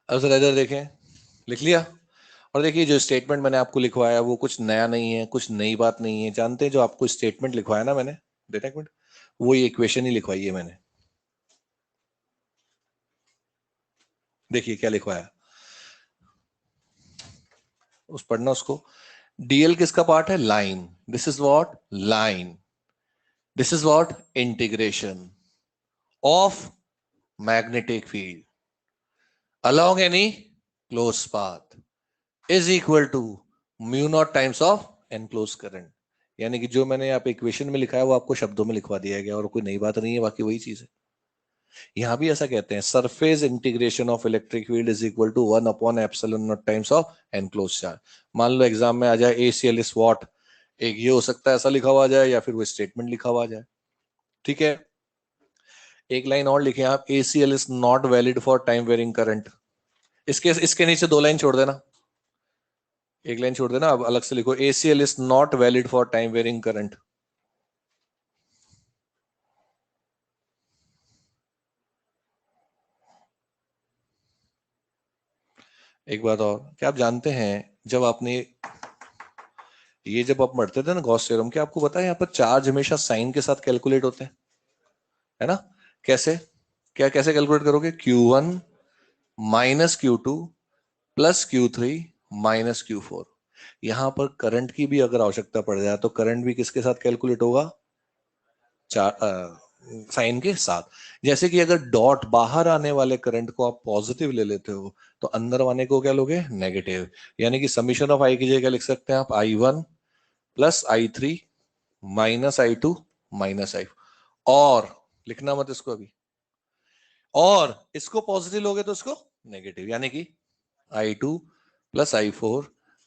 अब sir इधर देखें, लिख लिया। और देखिए जो स्टेटमेंट मैंने आपको लिखवाया वो कुछ नया नहीं है, कुछ नई बात नहीं है। जानते हैं जो आपको स्टेटमेंट लिखवाया ना मैंने, देना एक मिनट, वो ये इक्वेशन ही लिखवाई है मैंने। देखिए क्या लिखवाया, उस पढ़ना उसको। डीएल किसका पार्ट है? Line. This is what? Line. This is what? Integration of magnetic field along any closed path is equal to mu naught times of enclosed current. यानी कि जो मैंने यहाँ पे इक्वेशन में लिखा है वो आपको शब्दों में लिखवा दिया गया और कोई नई बात नहीं है, बाकी वही चीज है. यहां भी ऐसा कहते हैं, surface integration of electric field is equal to 1/एप्सिलॉन naught times of enclose charge. मान लो एग्जाम में आ जाए ACL इज व्हाट, एक ये हो सकता है ऐसा लिखा हुआ आ जाए या फिर वो स्टेटमेंट लिखा हुआ आ जाए. ठीक है, एक लाइन और लिखे आप, ACL is not valid for time varying current. इसके इसके नीचे दो लाइन छोड़ देना, एक लाइन छोड़ देना, अब अलग से लिखो ACL is not valid for time varying current. एक बात और, क्या आप जानते हैं जब आपने ये जब आप पढ़ते थे ना गॉस थ्योरम के, आपको पता है यहाँ पर चार्ज हमेशा साइन के साथ कैलकुलेट होते हैं, है ना? कैसे? क्या कैसे कैलकुलेट करोगे? Q1 minus Q2 plus Q3 minus Q4. यहां पर करंट की भी अगर आवश्यकता पड़ जाए तो करंट भी किसके साथ कैलकुलेट होगा? साइन के साथ. जैसे कि अगर डॉट बाहर आने वाले करंट को आप पॉजिटिव ले लेते हो तो अंदर आने को क्या लोगे? नेगेटिव. यानी कि समीशन ऑफ आई की जगह लिख सकते हैं आप I1 plus I3 minus I2 minus I. और लिखना मत इसको अभी, और इसको पॉजिटिव लोगे तो इसको नेगेटिव, यानी कि I2 plus I4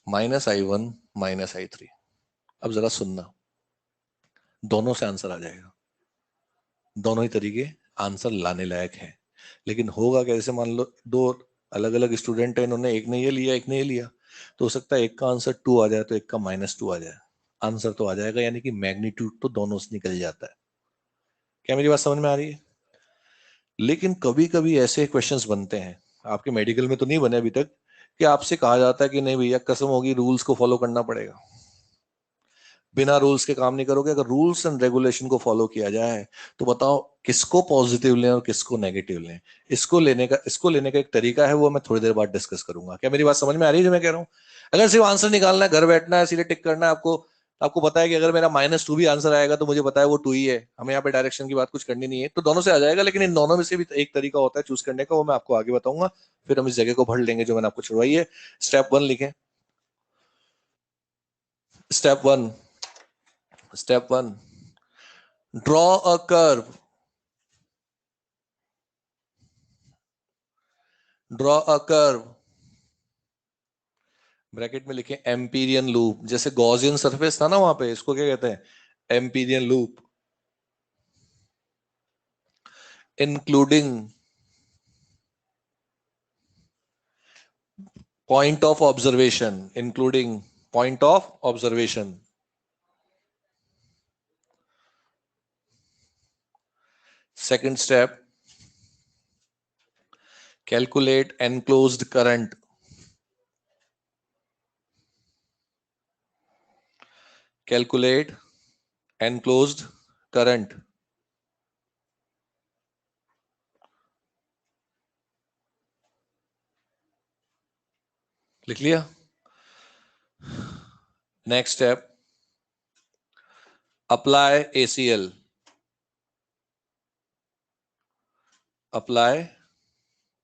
minus I1 minus I3. अब जरा सुनना, दोनों से आंसर आ जाएगा, दोनों ही तरीके आंसर लाने लायक हैं. लेकिन होगा कैसे? मान लो दो अलग अलग स्टूडेंट है, इन्होंने एक ने ये लिया एक ने ये लिया, तो हो सकता है एक का आंसर 2 आ जाए तो एक का -2 आ जाए. आंसर तो आ जाएगा, यानी कि मैग्नीट्यूड तो दोनों से निकल जाता है. क्या मेरी बात समझ में आ रही है? लेकिन कभी कभी ऐसे क्वेश्चंस बनते हैं, आपके मेडिकल में तो नहीं बने अभी तक, कि आपसे कहा जाता है कि नहीं भैया कसम होगी रूल्स को फॉलो करना पड़ेगा, बिना रूल्स के काम नहीं करोगे. अगर रूल्स एंड रेगुलेशन को फॉलो किया जाए तो बताओ किसको पॉजिटिव लें और किसको नेगेटिव लें. इसको लेने का एक तरीका है, वो मैं थोड़ी देर बाद डिस्कस करूंगा. क्या मेरी बात समझ में आ रही है जो मैं कह रहा हूं? अगर सिर्फ आंसर निकालना है, घर बैठना है, सीधे टिक करना है, आपको आपको पता है कि अगर मेरा -2 भी आंसर आएगा तो मुझे पता है वो 2 ही है, हमें यहाँ पे डायरेक्शन की बात कुछ करनी नहीं है, तो दोनों से आ जाएगा. लेकिन इन दोनों में से भी एक तरीका होता है चूज करने का, वो मैं आपको आगे बताऊंगा. फिर हम इस जगह को भर लेंगे जो मैंने आपको छुड़वाई है. स्टेप 1 लिखें. Step 1. Step 1, draw a curve. Draw a curve, bracket में लिखें एम्पीरियन लूप. जैसे गॉसियन सरफेस था ना वहां पे, इसको क्या कहते हैं? Amperian loop. Including point of observation. Including point of observation. Second step, calculate enclosed current. Calculate enclosed current. लिख लिया? Next step, apply ACL. Apply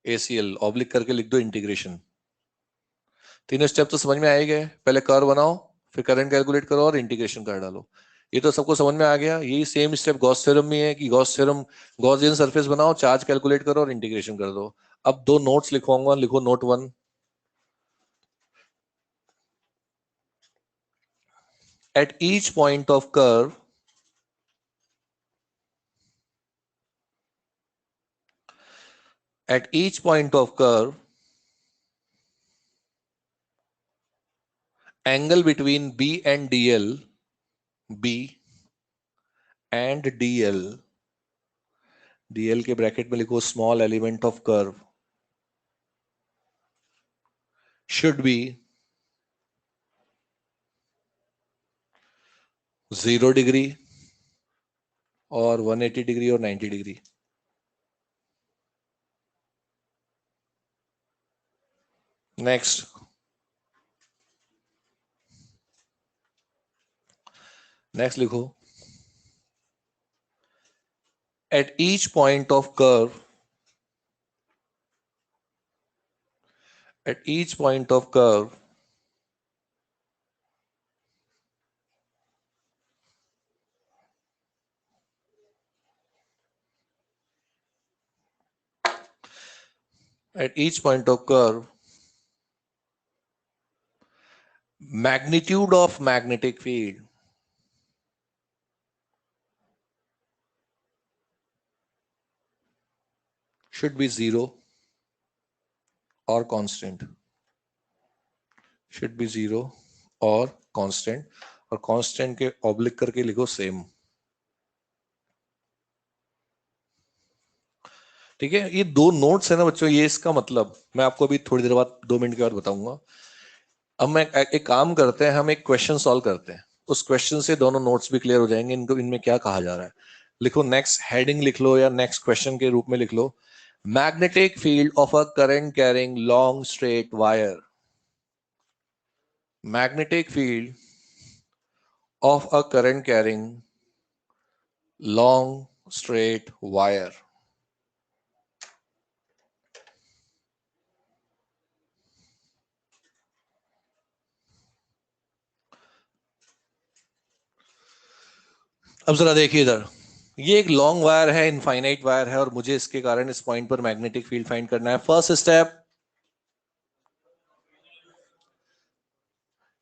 ACL oblique करके लिख दो इंटीग्रेशन. तीनों स्टेप तो समझ में आ ही गए. पहले कर्व बनाओ, फिर करंट कैलकुलेट करो और इंटीग्रेशन कर डालो. ये तो सबको समझ में आ गया. यही सेम स्टेप गॉस थ्योरम में है कि गॉस थ्योरम, गॉसियन सरफेस बनाओ, चार्ज कैलकुलेट करो और इंटीग्रेशन कर दो. अब दो नोट्स लिखवाऊंगा, लिखो note 1. At each point of curve, at each point of curve, angle between B and DL, B and DL, DL के ब्रैकेट में लिखो small element of curve, should be 0 degree और 180 डिग्री और 90 डिग्री. नेक्स्ट, नेक्स्ट लिखो, at each point of curve, at each point of curve at each point of curve, magnitude of magnetic field should be zero or constant, should be zero or constant, और constant के oblique करके लिखो same. ठीक है, ये दो notes है ना बच्चों, ये इसका मतलब मैं आपको अभी थोड़ी देर बाद 2 मिनट के बाद बताऊंगा। अब मैं एक काम करते हैं, हम एक क्वेश्चन सॉल्व करते हैं, उस क्वेश्चन से दोनों नोट्स भी क्लियर हो जाएंगे, इनको इनमें क्या कहा जा रहा है। लिखो, नेक्स्ट हेडिंग लिख लो या नेक्स्ट क्वेश्चन के रूप में लिख लो, magnetic field of a current carrying long straight wire, magnetic field of a current carrying long straight wire। अब जरा देखिए इधर, ये एक लॉन्ग वायर है, इनफाइनाइट वायर है, और मुझे इसके कारण इस पॉइंट पर मैग्नेटिक फील्ड फाइंड करना है। फर्स्ट स्टेप,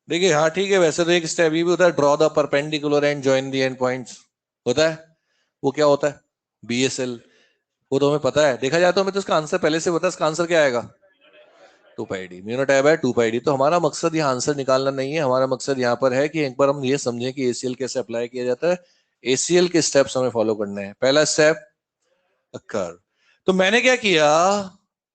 देखिए हाँ ठीक है, वैसे तो एक स्टेप ये भी होता है, draw the perpendicular and join the end points, होता है। वो क्या होता है, बीएसएल, वो तो हमें पता है, देखा जाए तो हमें तो इसका आंसर पहले से पता है, इसका आंसर क्या आएगा, 2πd, म्यू नॉट है 2πd। तो हमारा मकसद यहाँ आंसर निकालना नहीं है, हमारा मकसद यहाँ पर है कि एक बार हम ये समझें कि एसीएल कैसे अप्लाई किया जाता है, एसीएल के स्टेप्स हमें फॉलो करने हैं। पहला स्टेप, कर्व। तो मैंने क्या किया,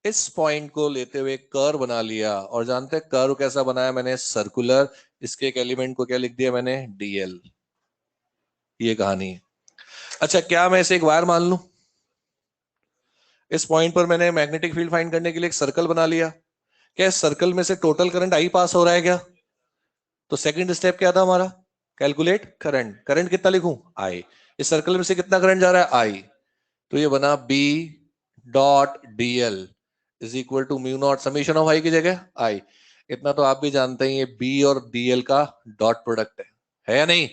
इस पॉइंट को लेते हुए कर्व बना लिया, और जानते हैं कर्व कैसा बनाया मैंने, सर्कुलर। इसके एक एलिमेंट को क्या लिख दिया मैंने, डीएल। ये कहानी है। अच्छा, क्या मैं इसे एक वायर मान लूं, इस पॉइंट पर मैंने मैग्नेटिक फील्ड फाइंड करने के लिए एक सर्कल बना लिया, क्या इस सर्कल में से टोटल करंट आई पास हो रहा है क्या, तो सेकंड स्टेप क्या था हमारा, कैलकुलेट करंट। करंट कितना लिखूं, आई। इस सर्कल में से कितना करंट जा रहा है, आई। तो ये बना B dot DL is equal to mu naught summation of I की जगह आई। इतना तो आप भी जानते हैं, ये बी और डीएल का डॉट प्रोडक्ट है या नहीं।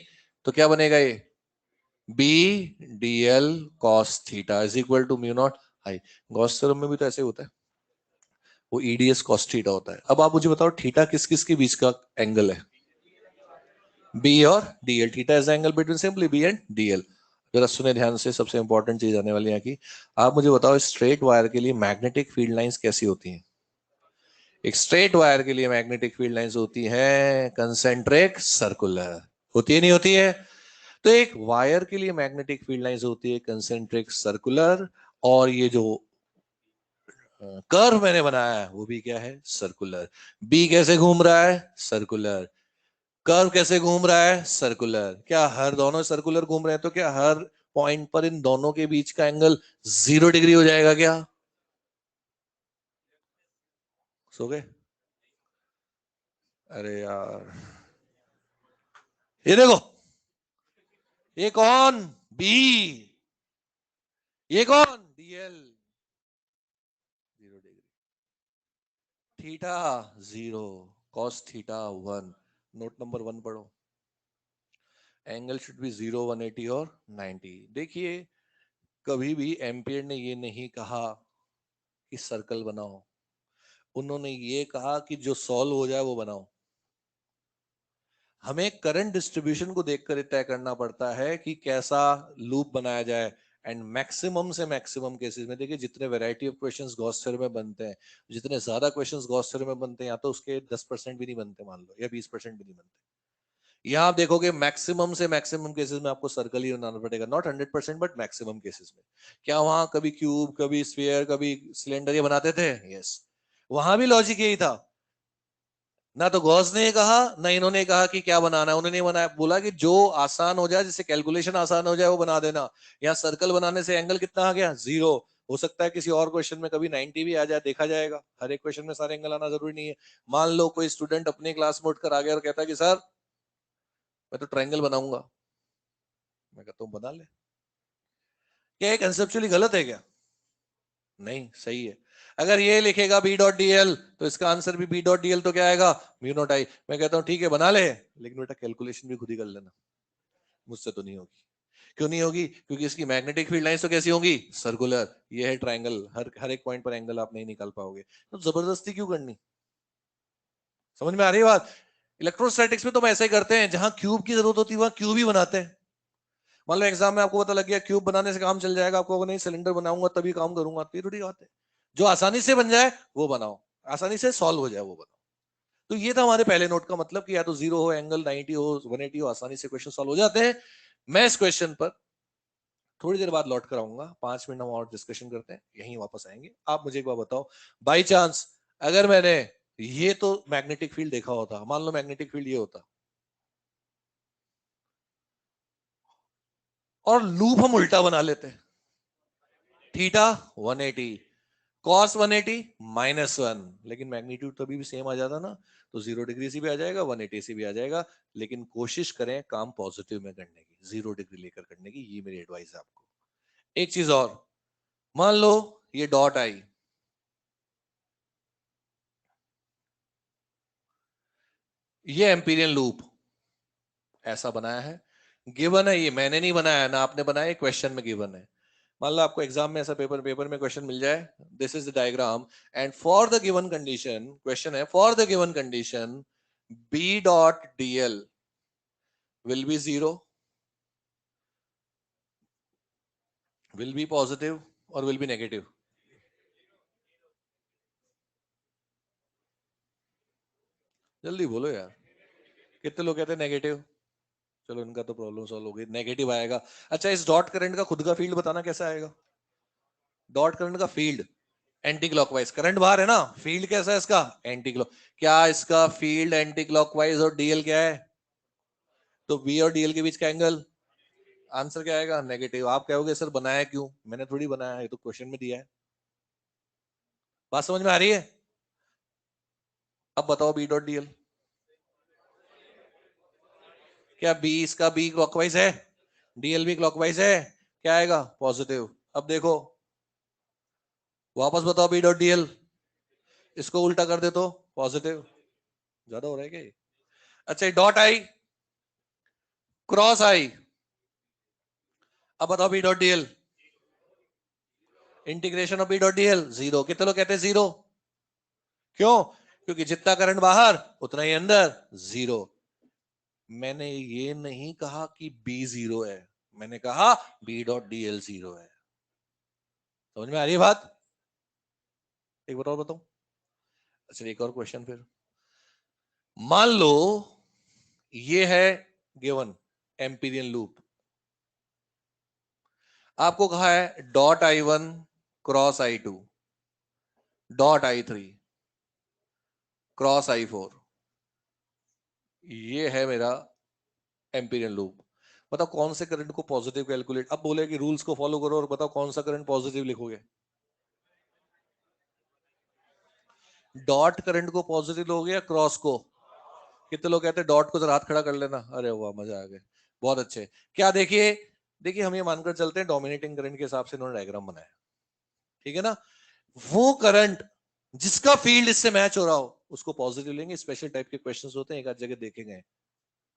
तो क्या बनेगा ये, B DL cos theta is equal to mu not I. Gauss theorem में भी तो ऐसे होता है, वो ईडीएस कॉस थीटा होता है। अब आप मुझे बताओ, थीटा किस किस के बीच का एंगल है, बी और DL. Theta is angle between simply B and DL. जरा सुने ध्यान से, सबसे इंपॉर्टेंट चीज आने वाली है की, आप मुझे बताओ स्ट्रेट वायर के लिए मैग्नेटिक फील्ड लाइंस कैसी होती हैं। एक स्ट्रेट वायर के लिए मैग्नेटिक फील्ड लाइंस होती हैं कंसेंट्रिक सर्कुलर, होती है नहीं होती है। तो एक वायर के लिए मैग्नेटिक फील्ड लाइंस होती है कंसेंट्रिक सर्कुलर, और ये जो कर्व मैंने बनाया है वो भी क्या है, सर्कुलर। बी कैसे घूम रहा है, सर्कुलर। कर्व कैसे घूम रहा है, सर्कुलर। क्या हर दोनों सर्कुलर घूम रहे हैं, तो क्या हर पॉइंट पर इन दोनों के बीच का एंगल 0 डिग्री हो जाएगा क्या, सो गए। अरे यार, ये देखो, ये कौन, बी, ये कौन, DL, 0 degree. Theta 0, cos theta 1। Note number 1 पढ़ो, एंगल शुड बी 0, 180 और 90। देखिए, कभी भी एम्पियर ने ये नहीं कहा कि सर्कल बनाओ, उन्होंने ये कहा कि जो सॉल्व हो जाए वो बनाओ। हमें करंट डिस्ट्रीब्यूशन को देखकर तय करना पड़ता है कि कैसा लूप बनाया जाए। एंड मैक्सिमम से मैक्सिमम केसेस में देखिए, जितने variety of questions Gauss theorem में बनते हैं, जितने ज्यादा क्वेश्चंस गॉस थ्योरम में बनते हैं, या तो उसके 10% भी नहीं बनते मान लो, या 20% भी नहीं बनते। यहाँ आप देखोगे मैक्सिमम से मैक्सिमम केसेस में आपको सर्कल ही बनाना पड़ेगा, नॉट 100% बट मैक्सिमम केसेस में। क्या वहां कभी क्यूब, कभी स्फीयर, कभी सिलेंडर ये बनाते थे, यस। वहां भी लॉजिक यही था, ना तो गॉस ने कहा ना इन्होंने कहा कि क्या बनाना है, उन्होंने बनाया, बोला कि जो आसान हो जाए, जिससे कैलकुलेशन आसान हो जाए वो बना देना। यहाँ सर्कल बनाने से एंगल कितना आ गया, 0। हो सकता है किसी और क्वेश्चन में कभी 90 भी आ जाए, देखा जाएगा, हर एक क्वेश्चन में सारे एंगल आना जरूरी नहीं है। मान लो कोई स्टूडेंट अपनी क्लास में उठकर आ गया और कहता है कि सर मैं तो ट्रायंगल बनाऊंगा, मैं कहता हूं बना ले। क्या ये कंसेप्चुअली गलत है क्या? नहीं, सही है। अगर ये लिखेगा बी डॉट डीएल तो इसका आंसर भी बी डॉट डीएल, तो क्या आएगा? Mu not I. मैं कहता हूं ठीक है बना ले, लेकिन बेटा कैलकुलेशन भी खुद ही कर लेना, मुझसे तो नहीं होगी। क्यों नहीं होगी? क्योंकि इसकी मैग्नेटिक फील्ड लाइंस तो कैसी होंगी? सर्कुलर। ये है ट्रायंगल, हर हर एक पॉइंट पर एंगल आप नहीं निकाल पाओगे, तो जबरदस्ती क्यों करनी? समझ में आ रही है बात? इलेक्ट्रोस्टैटिक्स में तो हम ऐसा ही करते हैं, जहां क्यूब की जरूरत होती है वहां क्यूब ही बनाते हैं। मान लो एग्जाम में आपको पता लग गया क्यूब बनाने से काम चल जाएगा, आपको नहीं सिलेंडर बनाऊंगा तभी काम करूंगा, तो ये थोड़ी बात है। जो आसानी से बन जाए वो बनाओ, आसानी से सॉल्व हो जाए वो बनाओ। तो ये था हमारे पहले नोट का मतलब, कि या तो 0 हो, एंगल 90 हो, 180 हो, आसानी से क्वेश्चन सॉल्व हो जाते हैं। मैं इस क्वेश्चन पर थोड़ी देर बाद लौट कर आऊंगा, 5 मिनट हम और डिस्कशन करते हैं, यहीं वापस आएंगे। आप मुझे एक बार बताओ, बाई चांस अगर मैंने ये तो मैग्नेटिक फील्ड देखा होता, मान लो मैग्नेटिक फील्ड ये होता, और लूप हम उल्टा बना लेते, थीटा 180, कॉस 180 -1, लेकिन मैग्नीट्यूड तो अभी भी सेम आ जाता ना, तो 0 डिग्री से भी आ जाएगा, 180 से भी आ जाएगा। लेकिन कोशिश करें काम पॉजिटिव में करने की, 0 डिग्री लेकर करने की, ये मेरी एडवाइस है आपको। एक चीज और, मान लो ये डॉट आई, ये एम्पीरियन लूप ऐसा बनाया है, गिवन है, ये मैंने नहीं बनाया ना आपने बनाया, क्वेश्चन में गिवन है। मान लो आपको एग्जाम में ऐसा पेपर में क्वेश्चन मिल जाए, this is the diagram, and for the given condition, question है for the given condition B dot DL will be 0, will be positive, और विल बी नेगेटिव। जल्दी बोलो यार, कितने लोग कहते हैं नेगेटिव? चलो इनका तो प्रॉब्लम सॉल्व हो गई, नेगेटिव आएगा। अच्छा, इस डॉट करंट का खुद का फील्ड बताना कैसा आएगा? डॉट करंट का फील्ड एंटी क्लॉकवाइज, करंट बाहर है ना, फील्ड कैसा है इसका? Anti clock. क्या इसका फील्ड एंटी क्लॉकवाइज, और डीएल क्या है? तो बी और डीएल के बीच का एंगल, आंसर क्या आएगा? नेगेटिव। आप कहोगे सर बनाया क्यों? मैंने थोड़ी बनाया, ये तो क्वेश्चन में दिया है। बात समझ में आ रही है? अब बताओ बी डॉट डीएल, क्या बी, इसका बी क्लॉकवाइज है, डीएल भी क्लॉकवाइज है, क्या आएगा? पॉजिटिव। अब देखो वापस बताओ बी डॉट डीएल, इसको उल्टा कर दे तो पॉजिटिव। ज्यादा हो रहा है क्या ये? अच्छा, डॉट आई क्रॉस आई, अब बताओ B dot DL, integration of B dot DL 0। कितने लोग कहते हैं 0? क्यों? क्योंकि जितना करंट बाहर उतना ही अंदर, 0। मैंने ये नहीं कहा कि बी 0 है, मैंने कहा बी डॉट डीएल 0 है। समझ में आ रही है बात? एक बार और बताऊं? अच्छा, एक और क्वेश्चन फिर। मान लो ये है गिवन एम्पीरियन लूप, आपको कहा है dot I one cross I two, dot I three cross I four, ये है मेरा एम्पीरियन लूप। बताओ कौन से करंट को पॉजिटिव कैलकुलेट, अब बोले कि रूल्स को फॉलो करो और बताओ कौन सा करंट पॉजिटिव लिखोगे? डॉट करंट को पॉजिटिव लोगे या क्रॉस को? कितने लोग कहते हैं डॉट को जरा हाथ खड़ा कर लेना, अरे वाह मजा आ गया, बहुत अच्छे। क्या देखिए, देखिए हम ये मानकर चलते हैं डोमिनेटिंग करंट के हिसाब से इन्होंने डायग्राम बनाया, ठीक है ना? वो करंट जिसका फील्ड इससे मैच हो रहा हो उसको पॉजिटिव लेंगे। स्पेशल टाइप के क्वेश्चंस होते हैं, एक आध जगह देखे गए,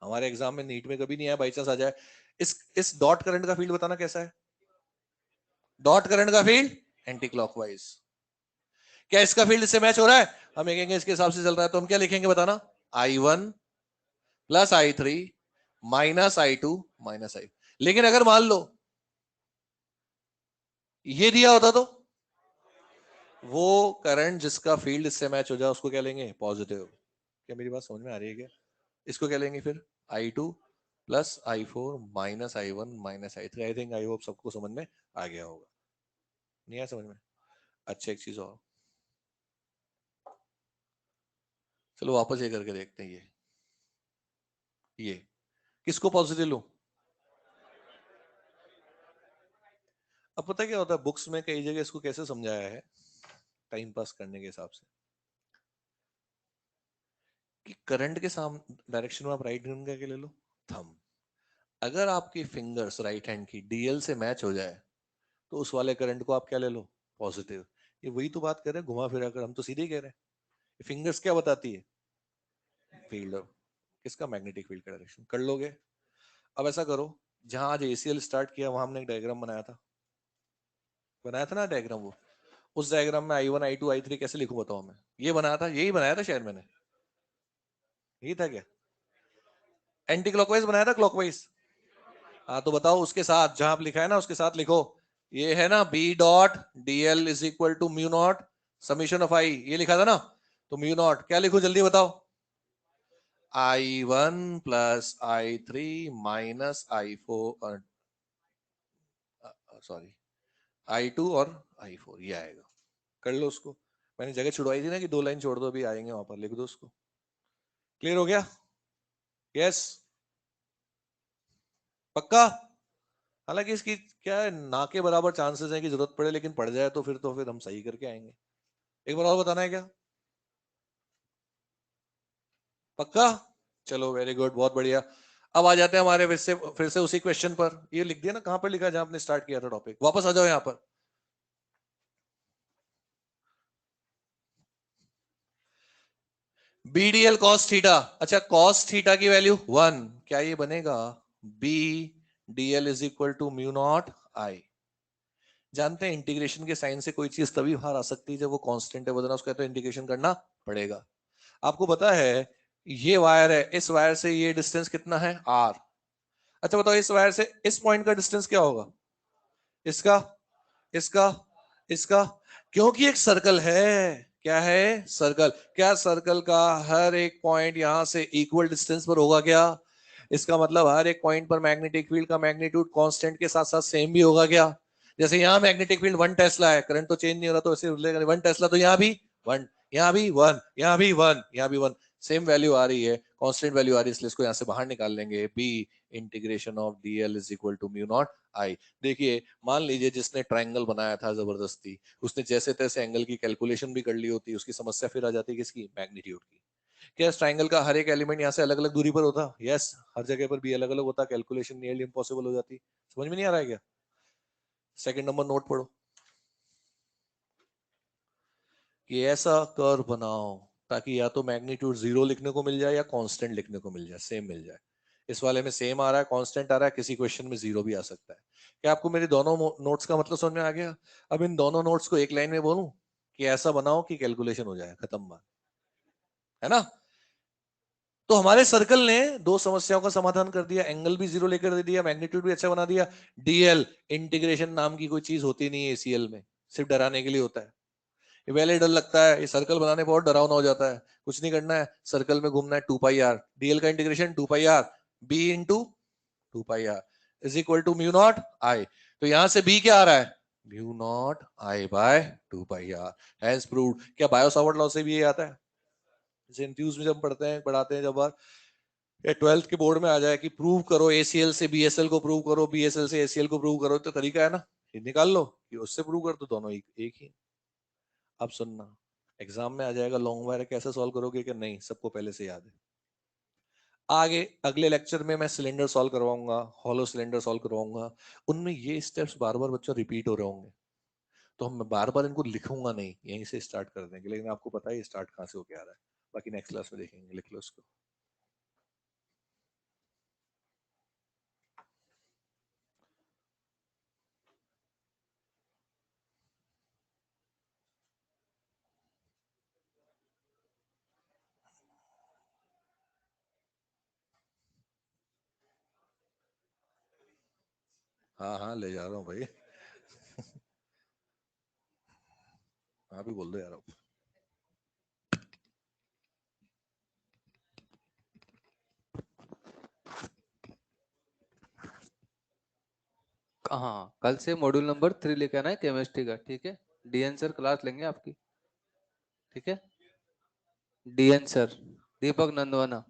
हमारे एग्जाम में नीट में कभी नहीं आया, बाई चांस आ जाए। इस डॉट करंट का फील्ड बताना कैसा है? डॉट करंट का फील्ड एंटी क्लॉकवाइज। क्या इसका फील्ड इससे मैच हो रहा है? हम कहेंगे इसके हिसाब से चल रहा है, तो हम क्या लिखेंगे बताना? I one plus I three minus I two minus I. लेकिन अगर मान लो ये दिया होता तो वो करंट जिसका फील्ड इससे मैच हो जाए उसको क्या लेंगे? पॉजिटिव। क्या मेरी बात समझ में आ रही है क्या? इसको क्या लेंगे फिर? I two plus I four minus I one minus I three. I think I hope सबको समझ में आ गया होगा। नहीं आया समझ में? अच्छा, एक चीज और, चलो वापस ये करके देखते हैं। ये किसको पॉजिटिव लूं? अब पता क्या होता है, बुक्स में कई जगह इसको कैसे समझाया है टाइम पास करने के हिसाब से, कि करंट के सामने डायरेक्शन में आप राइट हैंड करके ले लो, थंब, अगर आपकी फिंगर्स राइट हैंड की डीएल से मैच हो जाए तो उस वाले करंट को आप क्या ले लो, पॉजिटिव। ये वही तो बात कर रहे हैं घुमा फिरा कर, हम तो सीधे ही कह रहे हैं। फिंगर्स क्या बताती है, फील्ड ऑफ किसका, मैग्नेटिक फील्ड का डायरेक्शन। कर लोगे। अब ऐसा करो, जहां आज एसीएल स्टार्ट किया वहां हमने एक डायग्राम बनाया था ना डायग्राम, वो उस डायग्राम में I1 I2 I3 कैसे लिखूं बताओ मैं। ये बनाया था, यही बनाया था शायद मैंने, यही था क्या, एंटी क्लॉकवाइज बनाया था क्लॉकवाइज। हाँ तो बताओ उसके साथ जहां आप लिखा है ना उसके साथ लिखो, ये है ना B dot D L is equal to mu naught summation of I, ये लिखा था ना। तो म्यू नॉट क्या लिखूं जल्दी बताओ, I1 plus I3 minus I4, sorry I2 और I4, ये आएगा। कर लो उसको, मैंने जगह छुड़वाई थी ना कि 2 लाइन छोड़ दो, अभी आएंगे वहां पर, लिख दो उसको। क्लियर हो गया, यस पक्का। हालांकि इसकी क्या है, ना के बराबर चांसेस है कि जरूरत पड़े, लेकिन पड़ जाए तो फिर हम सही करके आएंगे। एक बार और बताना है क्या, पक्का। चलो वेरी गुड, बहुत बढ़िया। अब आ जाते हैं हमारे फिर से उसी क्वेश्चन पर। ये लिख दिया ना कहां पर लिखा है जहां आपने स्टार्ट किया था टॉपिक, वापस आ जाओ यहाँ पर। BDL cos थीटा, अच्छा cos थीटा की वैल्यू 1, क्या ये बनेगा B DL is equal to mu not I. जानते हैं इंटीग्रेशन के साइन से कोई चीज तभी बाहर आ सकती है जब वो कांस्टेंट है, वरना उसका तो इंटीग्रेशन करना पड़ेगा। आपको पता है ये वायर है, इस वायर से ये डिस्टेंस कितना है R। अच्छा बताओ इस वायर से इस पॉइंट का डिस्टेंस क्या होगा, इसका, इसका, इसका, क्योंकि एक सर्कल है। क्या है, सर्कल। क्या सर्कल का हर एक पॉइंट यहां से इक्वल डिस्टेंस पर होगा क्या, इसका मतलब हर एक पॉइंट पर मैग्नेटिक फील्ड का मैग्नीट्यूड कांस्टेंट के साथ साथ सेम भी होगा क्या। जैसे यहाँ मैग्नेटिक फील्ड 1 टेस्ला है, करंट तो चेंज नहीं हो रहा, तो ऐसे 1 टेस्ला, तो यहाँ भी 1, यहाँ भी 1, यहाँ भी 1, यहाँ भी 1, सेम वैल्यू आ रही है, कांस्टेंट वैल्यू आ रही है, इसलिए इसको यहाँ से बाहर निकाल लेंगे। B integration of DL is equal to mu not I. देखिए मान लीजिए जिसने ट्रायंगल बनाया था जबरदस्ती, उसने जैसे तैसे एंगल की कैलकुलेशन भी कर ली होती, उसकी समस्या फिर आ जाती किसकी, मैग्नीट्यूड की। क्या इस ट्रायंगल का हर एक एलिमेंट यहाँ से अलग अलग दूरी पर होता, यस, हर जगह पर भी अलग अलग होता, कैलकुलेशन नियरली इम्पॉसिबल हो जाती। समझ में नहीं आ रहा है क्या, सेकंड नंबर नोट पढ़ो कि ऐसा कर्व बनाओ ताकि या तो मैग्नीट्यूड 0 लिखने को मिल जाए या कांस्टेंट लिखने को मिल जाए, सेम मिल जाए। इस वाले में सेम आ रहा है, कांस्टेंट आ रहा है, किसी क्वेश्चन में 0 भी आ सकता है। क्या आपको मेरी दोनों नोट्स का मतलब समझ में आ गया। अब इन दोनों नोट्स को एक लाइन में बोलूं कि ऐसा बनाओ कि कैलकुलेशन हो जाए, खत्म बात, है ना। तो हमारे सर्कल ने दो समस्याओं का समाधान कर दिया, एंगल भी 0 लेकर दे दिया, मैग्नीट्यूड भी अच्छा बना दिया। डीएल इंटीग्रेशन नाम की कोई चीज होती नहीं है एसीएल में, सिर्फ डराने के लिए होता है। ये पहले डर लगता है, ये सर्कल बनाने बहुत डरावना हो जाता है। कुछ नहीं करना है, सर्कल में घूमना है, 2 पाई आर, डीएल का integration 2 pi R, B into 2 pi R is equal to mu not I. तो यहां से बी क्या आ रहा है, mu not I by 2 pi R, hence proved. क्या बायो सावर्ट लॉ से भी ये आता है, जैसे इंट्यूज में जब पढ़ते हैं पढ़ाते हैं, जब बार या 12th के बोर्ड में आ जाए कि प्रूव करो एसीएल से बीएसएल को प्रूव करो, बीएसएल से एसीएल को प्रूव करो, तो तरीका है ना, ये निकाल लो कि उससे प्रूव कर दो, दोनों एक ही। अब सुनना, एग्जाम में आ जाएगा लॉन्ग वायर कैसे सॉल्व करोगे कि नहीं, सबको पहले से याद है। आगे अगले लेक्चर में मैं सिलेंडर सॉल्व करवाऊंगा, हॉलो सिलेंडर सॉल्व करवाऊंगा, उनमें ये स्टेप्स बार बार बच्चों रिपीट हो रहे होंगे, तो हम बार बार इनको लिखूंगा नहीं, यहीं से स्टार्ट कर देंगे, लेकिन आपको पता है स्टार्ट कहाँ से होके आ रहा है। बाकी नेक्स्ट क्लास में देखेंगे, लिख लो उसको। हाँ हाँ ले जा रहा हूँ भाई। हाँ भी बोल दो यार अब। हाँ कल से मॉड्यूल नंबर 3 लेके आना है केमिस्ट्री का, ठीक है। डीएन सर क्लास लेंगे आपकी, ठीक है। डीएन सर दीपक नंदवाना।